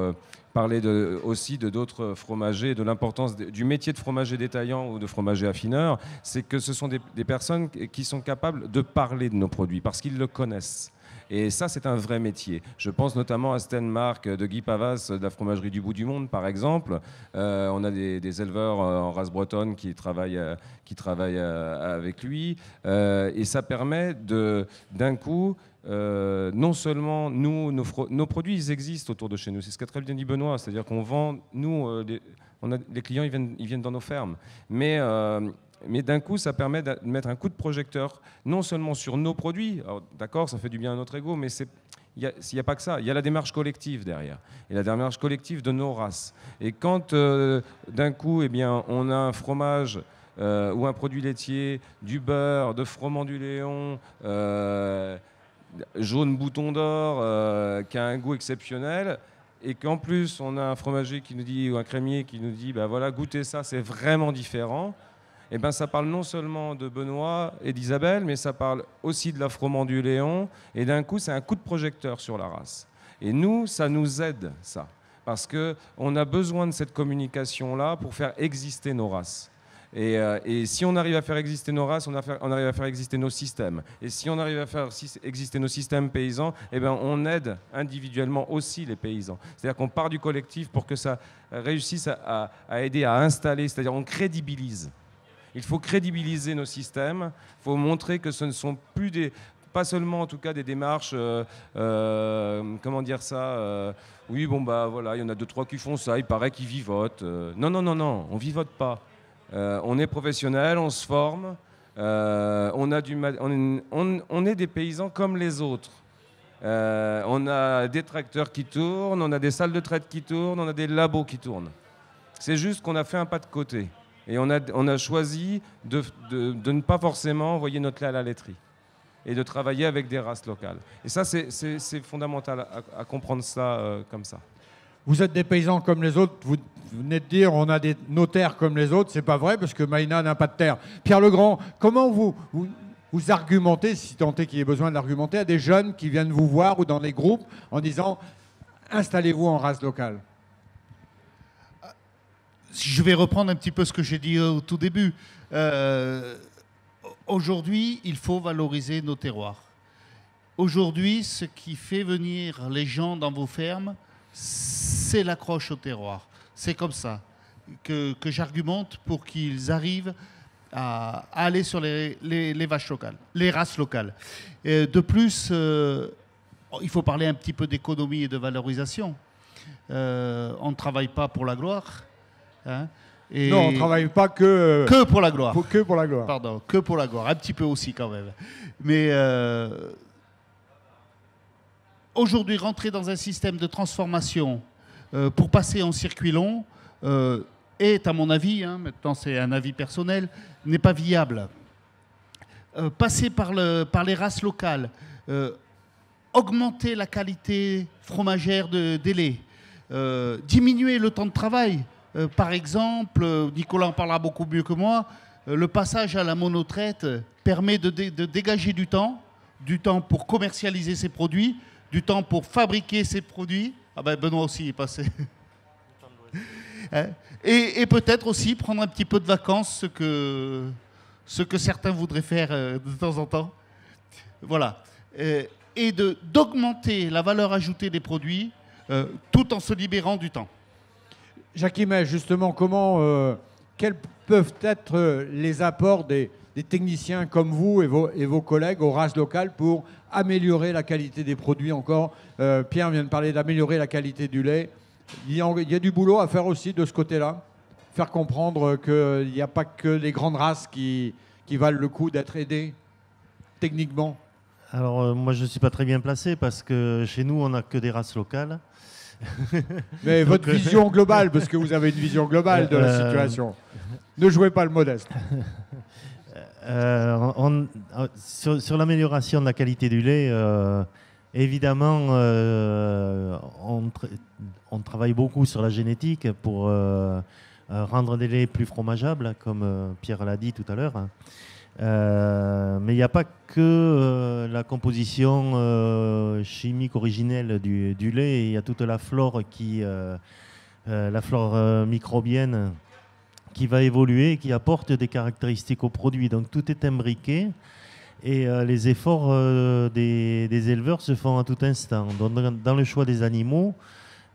S5: parler aussi de d'autres fromagers, de l'importance du métier de fromager détaillant ou de fromager affineur, c'est que ce sont des personnes qui sont capables de parler de nos produits parce qu'ils le connaissent. Et ça, c'est un vrai métier. Je pense notamment à Stenmark de Guy Pavas, de la fromagerie du bout du monde, par exemple. On a des éleveurs en race bretonne qui travaillent avec lui. Et ça permet d'un coup, non seulement nos produits, ils existent autour de chez nous. C'est ce qu'a très bien dit Benoît. C'est-à-dire qu'on vend, les clients, ils viennent dans nos fermes. Mais d'un coup, ça permet de mettre un coup de projecteur, non seulement sur nos produits, d'accord, ça fait du bien à notre ego, mais il n'y a pas que ça, il y a la démarche collective derrière, et la démarche collective de nos races. Et quand d'un coup, eh bien, on a un fromage ou un produit laitier, du beurre, de froment du Léon, jaune bouton d'or, qui a un goût exceptionnel, et qu'en plus, on a un fromager qui nous dit, ou un crémier qui nous dit, bah voilà, goûtez ça, c'est vraiment différent. Eh ben, ça parle non seulement de Benoît et d'Isabelle, mais ça parle aussi de la froment du Léon. Et d'un coup, c'est un coup de projecteur sur la race. Et nous, ça nous aide, ça. Parce qu'on a besoin de cette communication-là pour faire exister nos races. Et si on arrive à faire exister nos races, on arrive à faire exister nos systèmes. Et si on arrive à faire exister nos systèmes paysans, eh ben, on aide individuellement aussi les paysans. C'est-à-dire qu'on part du collectif pour que ça réussisse à aider à installer, c'est-à-dire on crédibilise. Il faut crédibiliser nos systèmes, il faut montrer que ce ne sont plus pas seulement en tout cas des démarches, comment dire ça, oui bon bah voilà, il y en a 2-3 qui font ça, il paraît qu'ils vivotent. Non, on vivote pas. On est professionnel, on se forme, on est des paysans comme les autres. On a des tracteurs qui tournent, on a des salles de traite qui tournent, on a des labos qui tournent. C'est juste qu'on a fait un pas de côté. Et on a choisi de ne pas forcément envoyer notre lait à la laiterie et de travailler avec des races locales. Et ça, c'est fondamental à comprendre ça comme ça.
S2: Vous êtes des paysans comme les autres. Vous venez de dire on a nos terres comme les autres. C'est pas vrai parce que Maïna n'a pas de terre. Pierre Legrand, comment vous argumentez, si tant est qu'il y ait besoin de l'argumenter, à des jeunes qui viennent vous voir ou dans des groupes en disant installez-vous en race locale?
S1: Je vais reprendre un petit peu ce que j'ai dit au tout début. Aujourd'hui, il faut valoriser nos terroirs. Aujourd'hui, ce qui fait venir les gens dans vos fermes, c'est l'accroche au terroir. C'est comme ça que j'argumente pour qu'ils arrivent à aller sur les vaches locales, les races locales. De plus, il faut parler un petit peu d'économie et de valorisation. On ne travaille pas pour la gloire. Hein,
S2: non, on ne travaille pas que
S1: pour la gloire.
S2: Que pour la gloire.
S1: Pardon, que pour la gloire. Un petit peu aussi quand même. Mais aujourd'hui, rentrer dans un système de transformation pour passer en circuit long est, à mon avis, maintenant c'est un avis personnel, n'est pas viable. Passer par les races locales, augmenter la qualité fromagère des laits, diminuer le temps de travail. Par exemple, Nicolas en parlera beaucoup mieux que moi, le passage à la monotraite permet de dégager du temps pour commercialiser ses produits, du temps pour fabriquer ses produits. Ah ben Benoît aussi est passé. Et peut-être aussi prendre un petit peu de vacances, ce que certains voudraient faire de temps en temps. Voilà. Et d'augmenter la valeur ajoutée des produits tout en se libérant du temps.
S2: Jacques Imet, justement, quels peuvent être les apports des techniciens comme vous et vos collègues aux races locales pour améliorer la qualité des produits encore? Pierre vient de parler d'améliorer la qualité du lait. Il y a du boulot à faire aussi de ce côté-là. Faire comprendre qu'il n'y a pas que les grandes races qui qui valent le coup d'être aidés techniquement?
S4: Alors, moi, je ne suis pas très bien placé parce que chez nous, on n'a que des races locales.
S2: Mais votre vision globale, parce que vous avez une vision globale de la situation. Ne jouez pas le modeste.
S4: Sur l'amélioration de la qualité du lait, évidemment, on travaille beaucoup sur la génétique pour rendre des laits plus fromageables, comme Pierre l'a dit tout à l'heure. Mais il n'y a pas que la composition chimique originelle du lait, il y a toute la flore la flore microbienne qui va évoluer, qui apporte des caractéristiques au produit. Donc tout est imbriqué et les efforts des éleveurs se font à tout instant. Donc, dans le choix des animaux,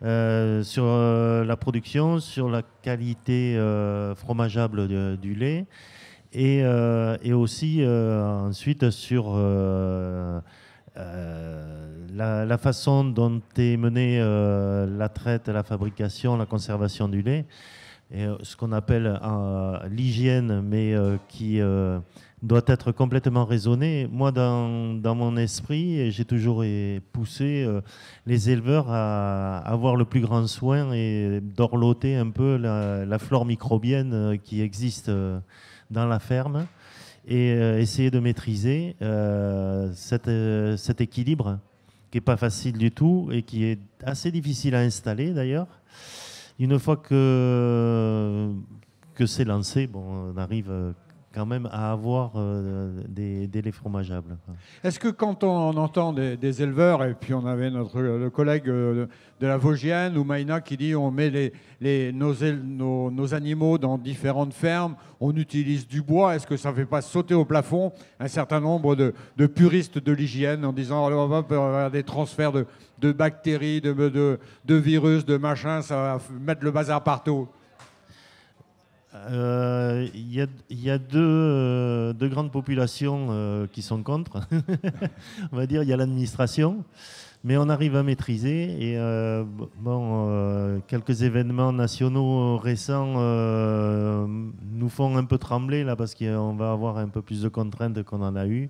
S4: sur la production, sur la qualité fromageable du lait et aussi ensuite sur la façon dont est menée la traite, la fabrication, la conservation du lait. Et ce qu'on appelle l'hygiène, mais qui doit être complètement raisonnée. Moi, dans mon esprit, j'ai toujours poussé les éleveurs à avoir le plus grand soin et d'orloter un peu la flore microbienne qui existe dans la ferme et essayer de maîtriser cet équilibre qui n'est pas facile du tout et qui est assez difficile à installer d'ailleurs. Une fois que c'est lancé, bon, on arrive quand même à avoir des laits fromageables.
S2: Est-ce que quand on entend des éleveurs, et puis on avait le collègue de la Vosgienne ou Maïna qui dit on met nos animaux dans différentes fermes, on utilise du bois, est-ce que ça ne fait pas sauter au plafond un certain nombre de puristes de l'hygiène en disant on va faire des transferts de bactéries, de virus, de machins, ça va mettre le bazar partout?
S4: Il y a deux grandes populations qui sont contre. On va dire, il y a l'administration, mais on arrive à maîtriser. Et quelques événements nationaux récents nous font un peu trembler là parce qu'on va avoir un peu plus de contraintes qu'on en a eu.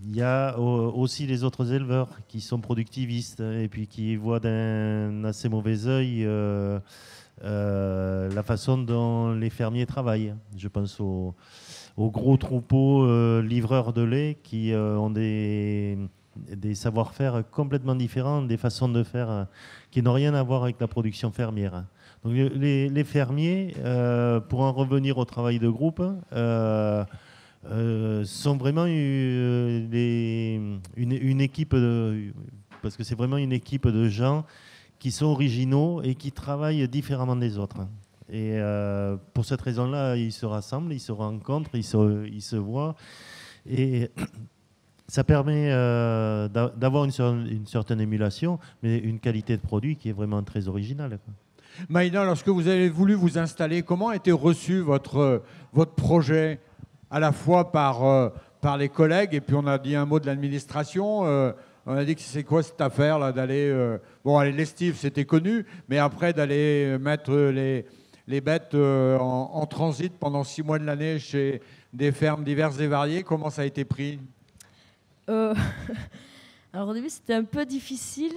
S4: Il y a aussi les autres éleveurs qui sont productivistes et puis qui voient d'un assez mauvais œil la façon dont les fermiers travaillent. Je pense aux gros troupeaux livreurs de lait qui ont des savoir-faire complètement différents, des façons de faire qui n'ont rien à voir avec la production fermière. Donc les fermiers, pour en revenir au travail de groupe, sont vraiment une équipe, parce que c'est vraiment une équipe de gens qui sont originaux et qui travaillent différemment des autres. Et pour cette raison-là, ils se rassemblent, ils se rencontrent, ils se voient. Et ça permet d'avoir une certaine émulation, mais une qualité de produit qui est vraiment très originale, quoi.
S2: Maïna, lorsque vous avez voulu vous installer, comment a été reçu votre projet à la fois par les collègues, et puis on a dit un mot de l'administration. On a dit que c'est quoi cette affaire là d'aller... l'estive, c'était connu, mais après d'aller mettre les bêtes en transit pendant 6 mois de l'année chez des fermes diverses et variées, comment ça a été pris?
S3: Alors au début, c'était un peu difficile.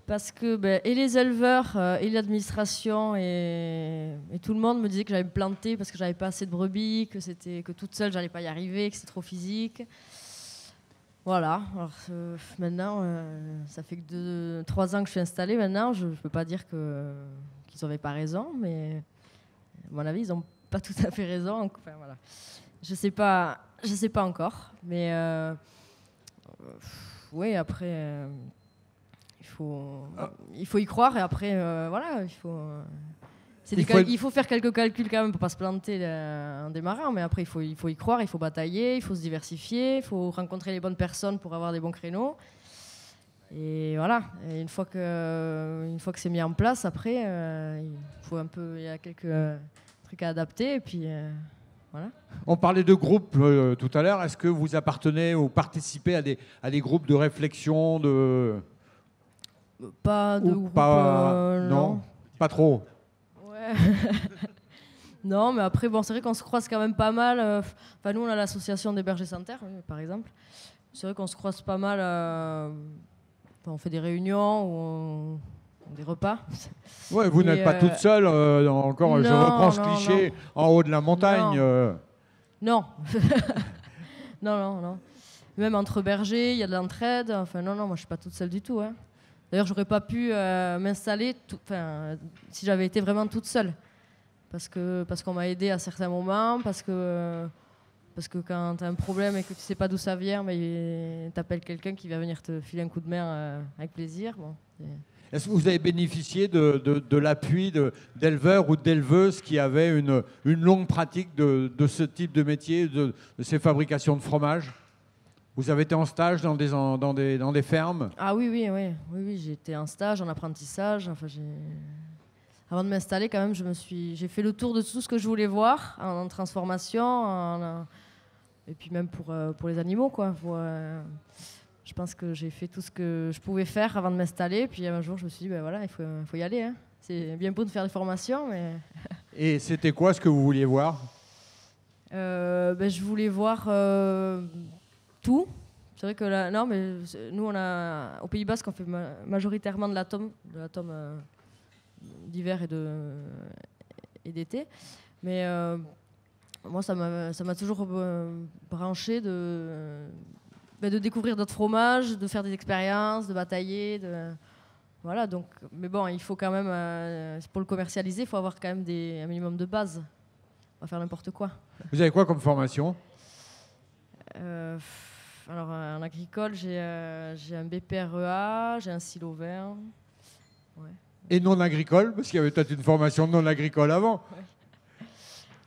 S3: Parce que et les éleveurs, et l'administration, et tout le monde me disait que j'allais me planter parce que j'avais pas assez de brebis, que toute seule, j'allais pas y arriver, que c'est trop physique. Voilà. Alors, maintenant, ça fait que 3 ans que je suis installée maintenant. Je peux pas dire qu'ils n'avaient pas raison, mais à mon avis, ils n'ont pas tout à fait raison. Enfin, voilà. Je sais pas encore. Mais oui, après... Il faut y croire et après, voilà, il faut faire quelques calculs quand même pour pas se planter en démarrant, mais après il faut y croire, il faut batailler, il faut se diversifier, il faut rencontrer les bonnes personnes pour avoir des bons créneaux. Et voilà, et une fois que c'est mis en place, après, il y a quelques trucs à adapter et puis voilà.
S2: On parlait de groupes tout à l'heure. Est-ce que vous appartenez ou participez à des groupes de réflexion
S3: Pas de groupe,
S2: non, pas trop.
S3: Ouais. Non, mais après, bon, c'est vrai qu'on se croise quand même pas mal. Enfin, nous, on a l'association des bergers sans terre, oui, par exemple. C'est vrai qu'on se croise pas mal. On fait des réunions ou des repas.
S2: Ouais, vous n'êtes pas toute seule, encore, je
S3: non,
S2: reprends ce
S3: non,
S2: cliché, en haut de la montagne.
S3: Non. Non. Même entre bergers, il y a de l'entraide. Enfin, non, moi, je suis pas toute seule du tout. Hein. D'ailleurs, j'aurais pas pu m'installer si j'avais été vraiment toute seule. Parce qu'on m'a aidé à certains moments, parce que quand tu as un problème et que tu sais pas d'où ça vient, tu appelles quelqu'un qui va venir te filer un coup de main avec plaisir. Bon,
S2: est-ce que vous avez bénéficié de l'appui d'éleveurs ou d'éleveuses qui avaient une longue pratique de ce type de métier, de ces fabrications de fromage? Vous avez été en stage dans des fermes?
S3: Ah oui, j'ai été en stage, en apprentissage. Enfin, avant de m'installer, quand même, j'ai fait le tour de tout ce que je voulais voir en transformation, et puis même pour les animaux, quoi. Je pense que j'ai fait tout ce que je pouvais faire avant de m'installer. Puis un jour, je me suis dit, ben voilà, il faut y aller. Hein. C'est bien beau de faire des formations, mais...
S2: Et c'était quoi ce que vous vouliez voir?
S3: Je voulais voir tout. C'est vrai que nous, au Pays Basque, on fait majoritairement de l'atome d'hiver et d'été. Mais moi, ça m'a toujours branché de découvrir d'autres fromages, de faire des expériences, de batailler. Voilà, donc, mais bon, il faut quand même, pour le commercialiser, il faut avoir quand même un minimum de base. On va faire n'importe quoi.
S2: Vous avez quoi comme formation?
S3: Alors, en agricole, j'ai un BPREA, j'ai un silo vert. Ouais.
S2: Et non agricole, parce qu'il y avait peut-être une formation non agricole avant.
S3: Ouais.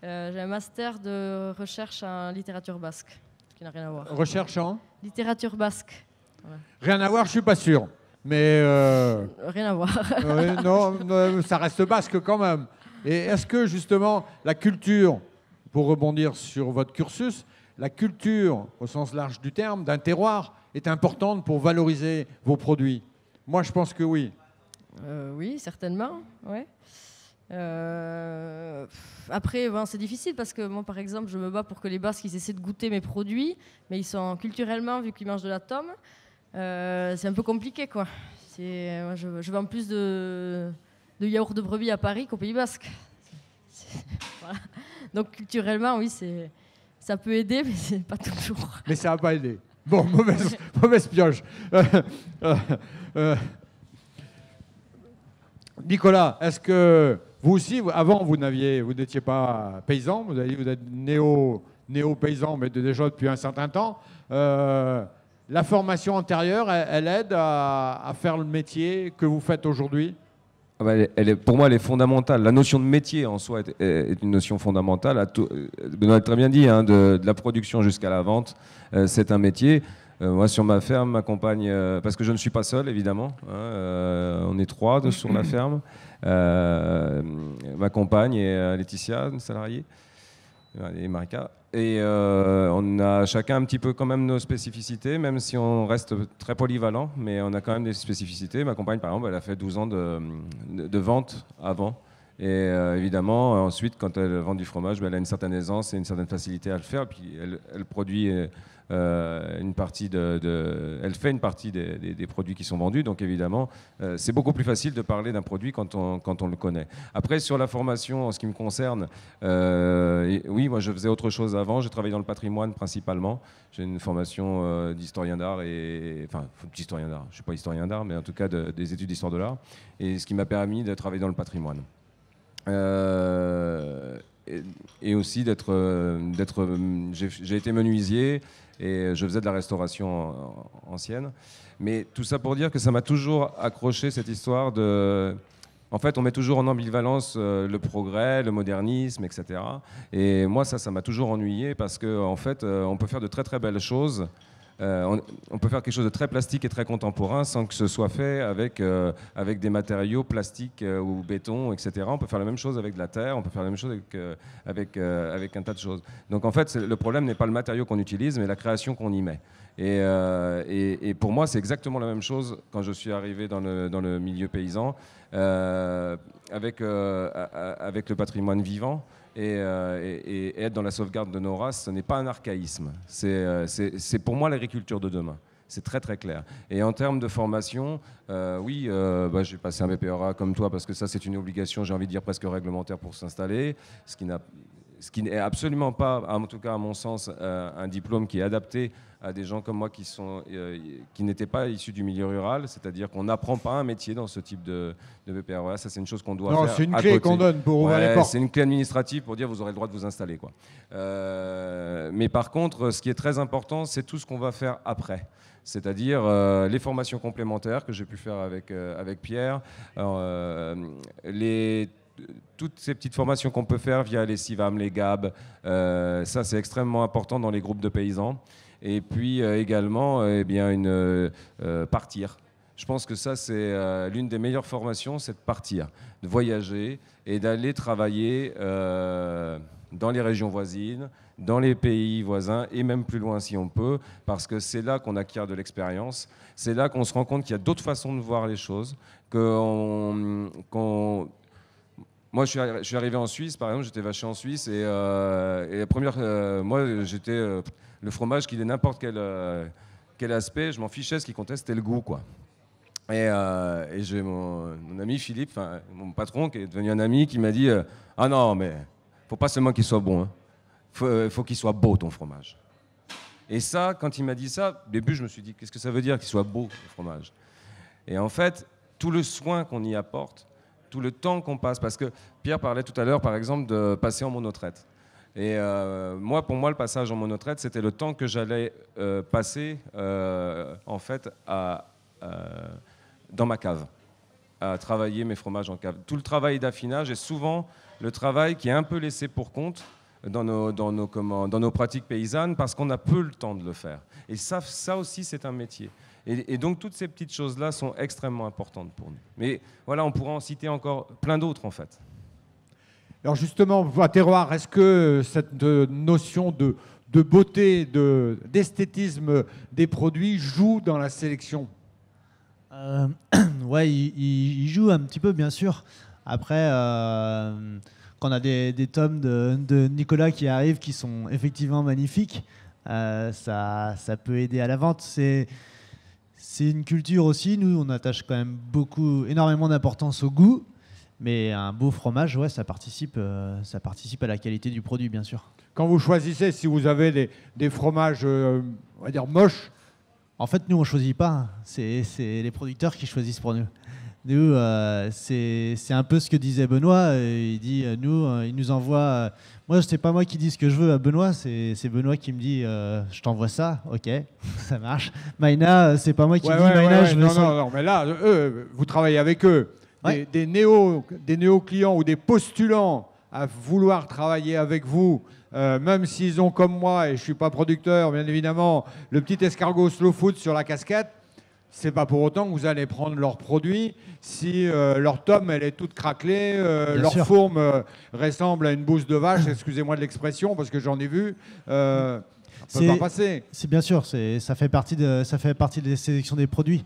S3: J'ai un master de recherche en littérature basque, qui n'a rien à voir.
S2: Recherche en
S3: littérature basque. Voilà.
S2: Rien à voir, je suis pas sûr. Mais
S3: rien à voir.
S2: non, ça reste basque quand même. Et est-ce que justement la culture, pour rebondir sur votre cursus, la culture au sens large du terme d'un terroir est importante pour valoriser vos produits? Moi, je pense que oui.
S3: Oui, certainement. Ouais. Après, c'est difficile parce que moi, par exemple, je me bats pour que les Basques ils essaient de goûter mes produits, mais ils sont culturellement, vu qu'ils mangent de la tome, c'est un peu compliqué, quoi. Moi, je vends plus de yaourt de brebis à Paris qu'au Pays Basque. Voilà. Donc culturellement, oui, ça peut aider, mais c'est pas toujours.
S2: Mais ça n'a pas aidé. Bon, mauvaise pioche. Nicolas, est-ce que vous aussi, avant, vous n'étiez pas paysan, vous avez dit que vous êtes néo-paysan, mais déjà depuis un certain temps. La formation antérieure, elle aide à faire le métier que vous faites aujourd'hui?
S5: Pour moi, elle est fondamentale. La notion de métier en soi est une notion fondamentale. Benoît a très bien dit, hein, de la production jusqu'à la vente, c'est un métier. Moi, sur ma ferme, ma compagne, parce que je ne suis pas seul, évidemment, hein, on est 3 sur la ferme, ma compagne et Laetitia, une salariée, et Marika. Et on a chacun un petit peu quand même nos spécificités, même si on reste très polyvalent, mais on a quand même des spécificités. Ma compagne, par exemple, elle a fait 12 ans de vente avant. Et évidemment, ensuite, quand elle vend du fromage, elle a une certaine aisance et une certaine facilité à le faire. Puis elle produit une partie elle fait une partie des produits qui sont vendus. Donc évidemment, c'est beaucoup plus facile de parler d'un produit quand on le connaît. Après, sur la formation, en ce qui me concerne, oui, moi je faisais autre chose avant. J'ai travaillé dans le patrimoine principalement. J'ai une formation d'historien d'art d'historien d'art. Je ne suis pas historien d'art, mais en tout cas des études d'histoire de l'art. Et ce qui m'a permis de travailler dans le patrimoine. Et aussi j'ai été menuisier et je faisais de la restauration ancienne. Mais tout ça pour dire que ça m'a toujours accroché, cette histoire de... En fait, on met toujours en ambivalence le progrès, le modernisme, etc. Et moi, ça m'a toujours ennuyé parce qu'en fait, on peut faire de très très belles choses. On peut faire quelque chose de très plastique et très contemporain sans que ce soit fait avec des matériaux plastiques ou béton, etc. On peut faire la même chose avec de la terre, on peut faire la même chose avec un tas de choses. Donc en fait, le problème n'est pas le matériau qu'on utilise, mais la création qu'on y met. Et pour moi, c'est exactement la même chose quand je suis arrivé dans le milieu paysan, avec le patrimoine vivant. et être dans la sauvegarde de nos races, ce n'est pas un archaïsme. C'est pour moi l'agriculture de demain. C'est très très clair. Et en termes de formation, oui, j'ai passé un BPRA comme toi parce que ça c'est une obligation, j'ai envie de dire presque réglementaire pour s'installer, ce qui n'est absolument pas, en tout cas à mon sens, un diplôme qui est adapté à des gens comme moi qui n'étaient pas issus du milieu rural, c'est-à-dire qu'on n'apprend pas un métier dans ce type de BPRA. Ça c'est une chose qu'on doit faire.
S2: C'est une clé qu'on donne pour ouvrir les portes.
S5: C'est une clé administrative pour dire vous aurez le droit de vous installer, quoi. Mais par contre, ce qui est très important, c'est tout ce qu'on va faire après. C'est-à-dire les formations complémentaires que j'ai pu faire avec Pierre, toutes ces petites formations qu'on peut faire via les CIVAM, les GAB, ça c'est extrêmement important dans les groupes de paysans. Et puis également, partir. Je pense que ça c'est l'une des meilleures formations, c'est de partir, de voyager et d'aller travailler dans les régions voisines, dans les pays voisins et même plus loin si on peut, parce que c'est là qu'on acquiert de l'expérience, c'est là qu'on se rend compte qu'il y a d'autres façons de voir les choses, Moi, je suis arrivé en Suisse, par exemple, j'étais vaché en Suisse, et la première, moi, j'étais le fromage qui ait n'importe quel aspect, je m'en fichais, ce qui comptait, c'était le goût, quoi. Et j'ai mon ami Philippe, mon patron, qui est devenu un ami, qui m'a dit ah non, mais faut pas seulement qu'il soit bon, hein. Faut qu'il soit beau, ton fromage. Et ça, quand il m'a dit ça, au début, je me suis dit, qu'est-ce que ça veut dire qu'il soit beau, le fromage? Et en fait, tout le soin qu'on y apporte, tout le temps qu'on passe, parce que Pierre parlait tout à l'heure, par exemple, de passer en monotraite. Et pour moi, le passage en monotraite, c'était le temps que j'allais passer, en fait, dans ma cave, à travailler mes fromages en cave. Tout le travail d'affinage est souvent le travail qui est un peu laissé pour compte dans nos pratiques paysannes parce qu'on a peu le temps de le faire. Et ça aussi, c'est un métier. Et donc, toutes ces petites choses-là sont extrêmement importantes pour nous. Mais voilà, on pourrait en citer encore plein d'autres, en fait.
S2: Alors justement, à Terroir, est-ce que cette notion de beauté, d'esthétisme des produits joue dans la sélection?
S7: Ouais, il joue un petit peu, bien sûr. Après, quand on a des tomes de Nicolas qui arrivent, qui sont effectivement magnifiques, ça peut aider à la vente. C'est une culture aussi. Nous, on attache quand même énormément d'importance au goût. Mais un beau fromage, ouais, ça participe à la qualité du produit, bien sûr.
S2: Quand vous choisissez, si vous avez des fromages, on va dire, moches.
S7: En fait, nous, on ne choisit pas. C'est les producteurs qui choisissent pour nous. Nous, c'est un peu ce que disait Benoît. Il dit, il nous envoie... moi, ce n'est pas moi qui dis ce que je veux à Benoît. C'est Benoît qui me dit, je t'envoie ça. OK, ça marche. Maïna, c'est pas moi qui dis, Maïna, je veux ça.
S2: Non, mais là, vous travaillez avec eux. Ouais. Des néo-clients ou des postulants à vouloir travailler avec vous, même s'ils ont comme moi, et je ne suis pas producteur, bien évidemment, le petit escargot slow food sur la casquette, c'est pas pour autant que vous allez prendre leurs produits si leur tome elle est toute craquelée, leur fourme ressemble à une bouse de vache, excusez-moi de l'expression parce que j'en ai vu. Ça peut pas passer. C'est bien sûr, ça fait partie des sélections des produits.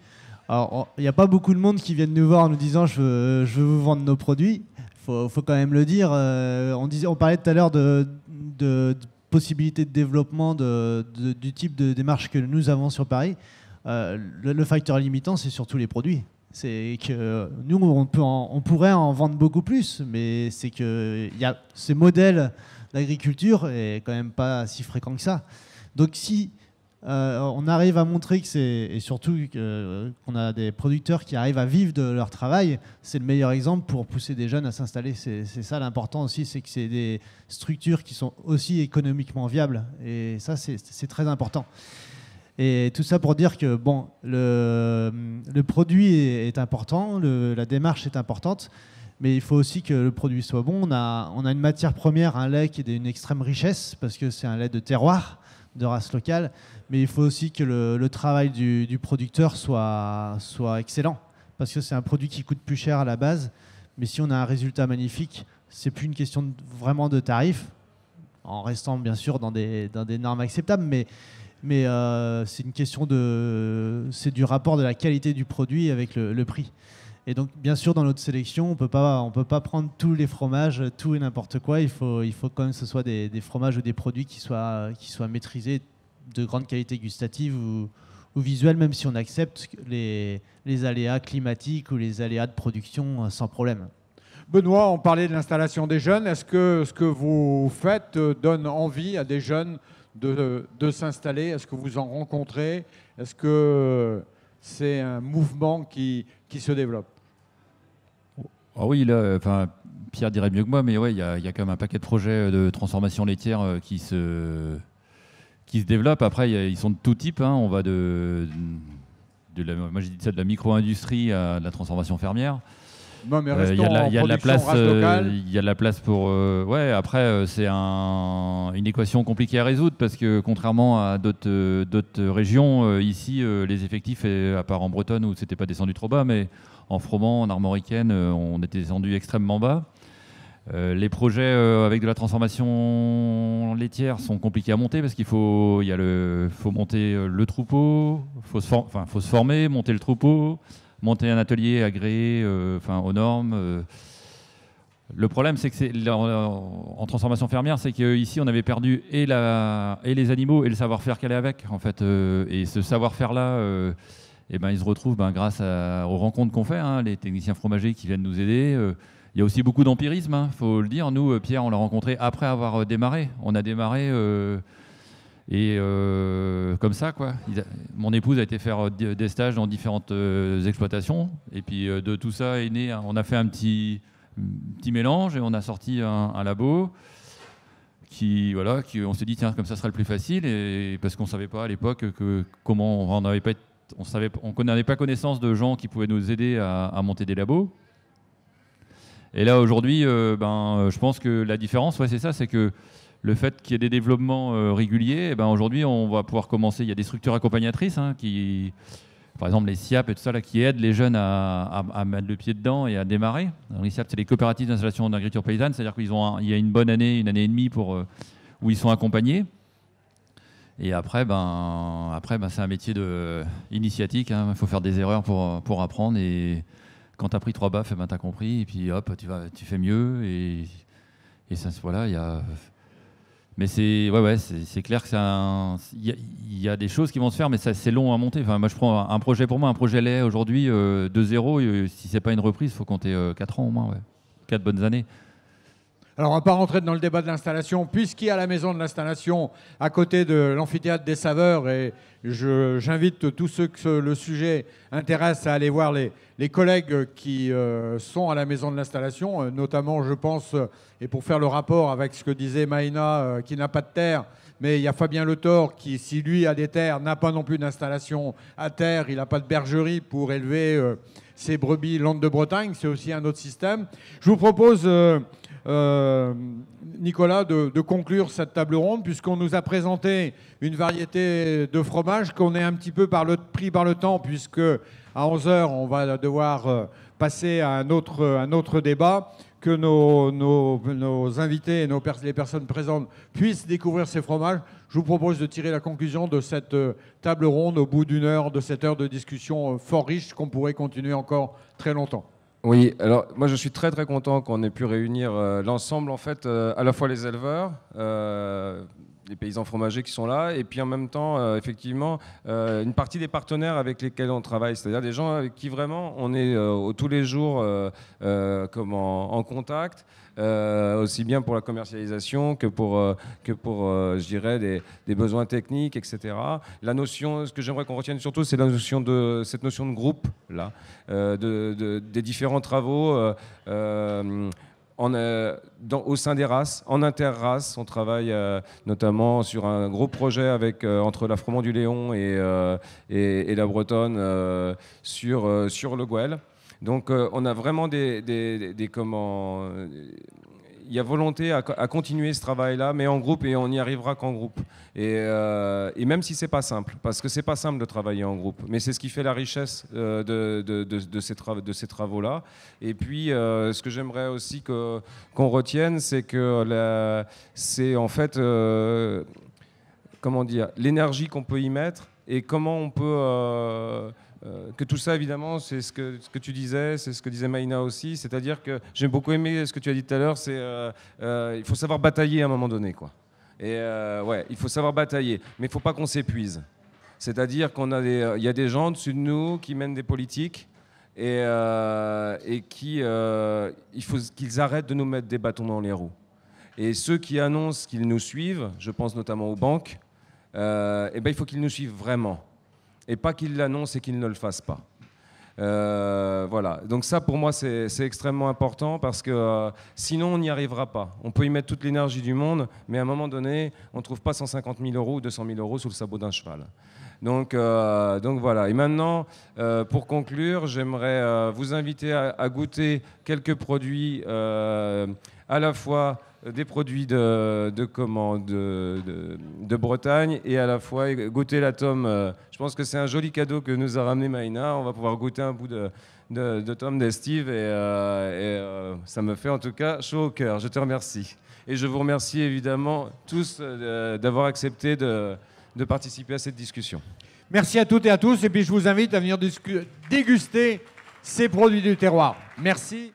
S2: Alors, il n'y a pas beaucoup de monde qui viennent nous voir en nous disant je veux vous vendre nos produits. Faut quand même le dire. On parlait tout à l'heure de possibilités de développement du type de démarche que nous avons sur Paris. Le facteur limitant, c'est surtout les produits. C'est que nous, on pourrait en vendre beaucoup plus, mais c'est que ce modèle d'agriculture est quand même pas si fréquent que ça. Donc si on arrive à montrer que et surtout qu'on a des producteurs qui arrivent à vivre de leur travail, c'est le meilleur exemple pour pousser des jeunes à s'installer. C'est ça l'important aussi, c'est que c'est des structures qui sont aussi économiquement viables. Et ça, c'est très important. Et tout ça pour dire que bon, le produit est important, la démarche est importante, mais il faut aussi que le produit soit bon. On a une matière première, un lait qui est d'une extrême richesse, parce que c'est un lait de terroir, de race locale, mais il faut aussi que le travail du producteur soit excellent, parce que c'est un produit qui coûte plus cher à la base, mais si on a un résultat magnifique, c'est plus une question vraiment de tarif, en restant bien sûr dans des normes acceptables, mais c'est une question c'est du rapport de la qualité du produit avec le prix.
S7: Et donc, bien sûr, dans notre sélection, on peut pas prendre tous les fromages, tout et n'importe quoi. Il faut quand même que ce soit des fromages ou des produits qui soient maîtrisés, de grande qualité gustative ou visuelle, même si on accepte les aléas climatiques ou les aléas de production sans problème.
S2: Benoît, on parlait de l'installation des jeunes. Est-ce que ce que vous faites donne envie à des jeunes de s'installer? Est-ce que vous en rencontrez? Est-ce que c'est un mouvement qui se développe?
S8: Ah oui, là, Pierre dirait mieux que moi, mais ouais, il y a quand même un paquet de projets de transformation laitière qui se développent. Après, ils sont de tout type. Hein. On va moi j'ai dit ça, de la micro-industrie à de la transformation fermière.
S2: Non, mais
S8: il y a de la place pour. Ouais, après, c'est une équation compliquée à résoudre parce que contrairement à d'autres régions, ici, les effectifs, à part en Bretonne où c'était pas descendu trop bas, mais en Froment, en Armoricaine, on était descendu extrêmement bas. Les projets avec de la transformation laitière sont compliqués à monter parce qu'il faut monter le troupeau, faut se former, monter le troupeau, monter un atelier agréé aux normes. Le problème, c'est que en transformation fermière, c'est qu'ici, on avait perdu et les animaux et le savoir-faire qu'elle est avec, en fait. Et ce savoir-faire-là, il se retrouve grâce aux rencontres qu'on fait, hein, les techniciens fromagers qui viennent nous aider. Il y a aussi beaucoup d'empirisme, faut le dire. Nous, Pierre, on l'a rencontré après avoir démarré. On a démarré comme ça, quoi. Mon épouse a été faire des stages dans différentes exploitations. Et puis de tout ça est né, on a fait un petit mélange et on a sorti un labo on s'est dit, tiens, comme ça sera le plus facile. Et parce qu'on ne savait pas à l'époque comment on n'avait pas connaissance de gens qui pouvaient nous aider à monter des labos. Et là, aujourd'hui, je pense que la différence, c'est ça, c'est que le fait qu'il y ait des développements réguliers, aujourd'hui, on va pouvoir commencer. Il y a des structures accompagnatrices, hein, par exemple les SIAP et tout ça, là, qui aident les jeunes à mettre le pied dedans et à démarrer. Alors, les SIAP, c'est les coopératives d'installation d'agriculture paysanne, c'est-à-dire qu'il y a une bonne année, une année et demie où ils sont accompagnés. Et après, c'est un métier initiatique. Hein. Il faut faire des erreurs pour apprendre. Et quand tu as pris 3 baffes, tu as compris. Et puis hop, tu fais mieux. Et ça, voilà, il y a... Mais c'est clair que il y a des choses qui vont se faire, mais c'est long à monter. Enfin, moi, je prends un projet pour moi, un projet lait aujourd'hui de zéro. Si c'est pas une reprise, il faut compter 4 ans au moins, 4 bonnes années.
S2: Alors, on ne va pas rentrer dans le débat de l'installation, puisqu'il y a la maison de l'installation à côté de l'amphithéâtre des saveurs. Et j'invite tous ceux que le sujet intéresse à aller voir les collègues qui sont à la maison de l'installation, notamment, je pense, et pour faire le rapport avec ce que disait Maïna, qui n'a pas de terre, mais il y a Fabien Le Thor qui, si lui a des terres, n'a pas non plus d'installation à terre, il n'a pas de bergerie pour élever ses brebis Landes de Bretagne, c'est aussi un autre système. Je vous propose... Nicolas, de conclure cette table ronde, puisqu'on nous a présenté une variété de fromages qu'on est un petit peu pris par le temps, puisque à 11h, on va devoir passer à un autre débat, que nos invités et les personnes présentes puissent découvrir ces fromages. Je vous propose de tirer la conclusion de cette table ronde au bout d'une heure, de cette heure de discussion fort riche, qu'on pourrait continuer encore très longtemps.
S5: Oui, alors moi je suis très très content qu'on ait pu réunir l'ensemble en fait, à la fois les éleveurs, les paysans fromagers qui sont là, et puis en même temps effectivement une partie des partenaires avec lesquels on travaille, c'est-à-dire des gens avec qui vraiment on est tous les jours en contact. Aussi bien pour la commercialisation que pour je dirais, des besoins techniques, etc. La notion, ce que j'aimerais qu'on retienne surtout, c'est cette notion de groupe, là, des différents travaux au sein des races, en interrace. On travaille notamment sur un gros projet entre la Froment du Léon et la Bretonne sur le Gouel. Donc on a vraiment il y a volonté à continuer ce travail-là, mais en groupe, et on n'y arrivera qu'en groupe. Et même si c'est pas simple, parce que c'est pas simple de travailler en groupe, mais c'est ce qui fait la richesse de ces travaux-là. Et puis, ce que j'aimerais aussi qu'on retienne, c'est que c'est en fait, comment dire, l'énergie qu'on peut y mettre et comment on peut que tout ça, évidemment, c'est ce que tu disais, c'est ce que disait Maïna aussi, c'est-à-dire que j'ai beaucoup aimé ce que tu as dit tout à l'heure, c'est il faut savoir batailler à un moment donné, quoi. Et ouais, il faut savoir batailler, mais il ne faut pas qu'on s'épuise. C'est-à-dire il y a des gens dessus de nous qui mènent des politiques et il faut qu'ils arrêtent de nous mettre des bâtons dans les roues. Et ceux qui annoncent qu'ils nous suivent, je pense notamment aux banques, il faut qu'ils nous suivent vraiment. Et pas qu'ils l'annoncent et qu'ils ne le fassent pas. Voilà. Donc ça, pour moi, c'est extrêmement important parce que sinon, on n'y arrivera pas. On peut y mettre toute l'énergie du monde, mais à un moment donné, on ne trouve pas 150 000 euros ou 200 000 euros sous le sabot d'un cheval. Donc voilà. Et maintenant, pour conclure, j'aimerais vous inviter à goûter quelques produits, à la fois des produits de Bretagne et à la fois goûter la tome. Je pense que c'est un joli cadeau que nous a ramené Maïna. On va pouvoir goûter un bout de tome d'Estive et ça me fait en tout cas chaud au cœur. Je te remercie. Et je vous remercie évidemment tous d'avoir accepté de participer à cette discussion.
S2: Merci à toutes et à tous. Et puis je vous invite à venir déguster ces produits du terroir. Merci.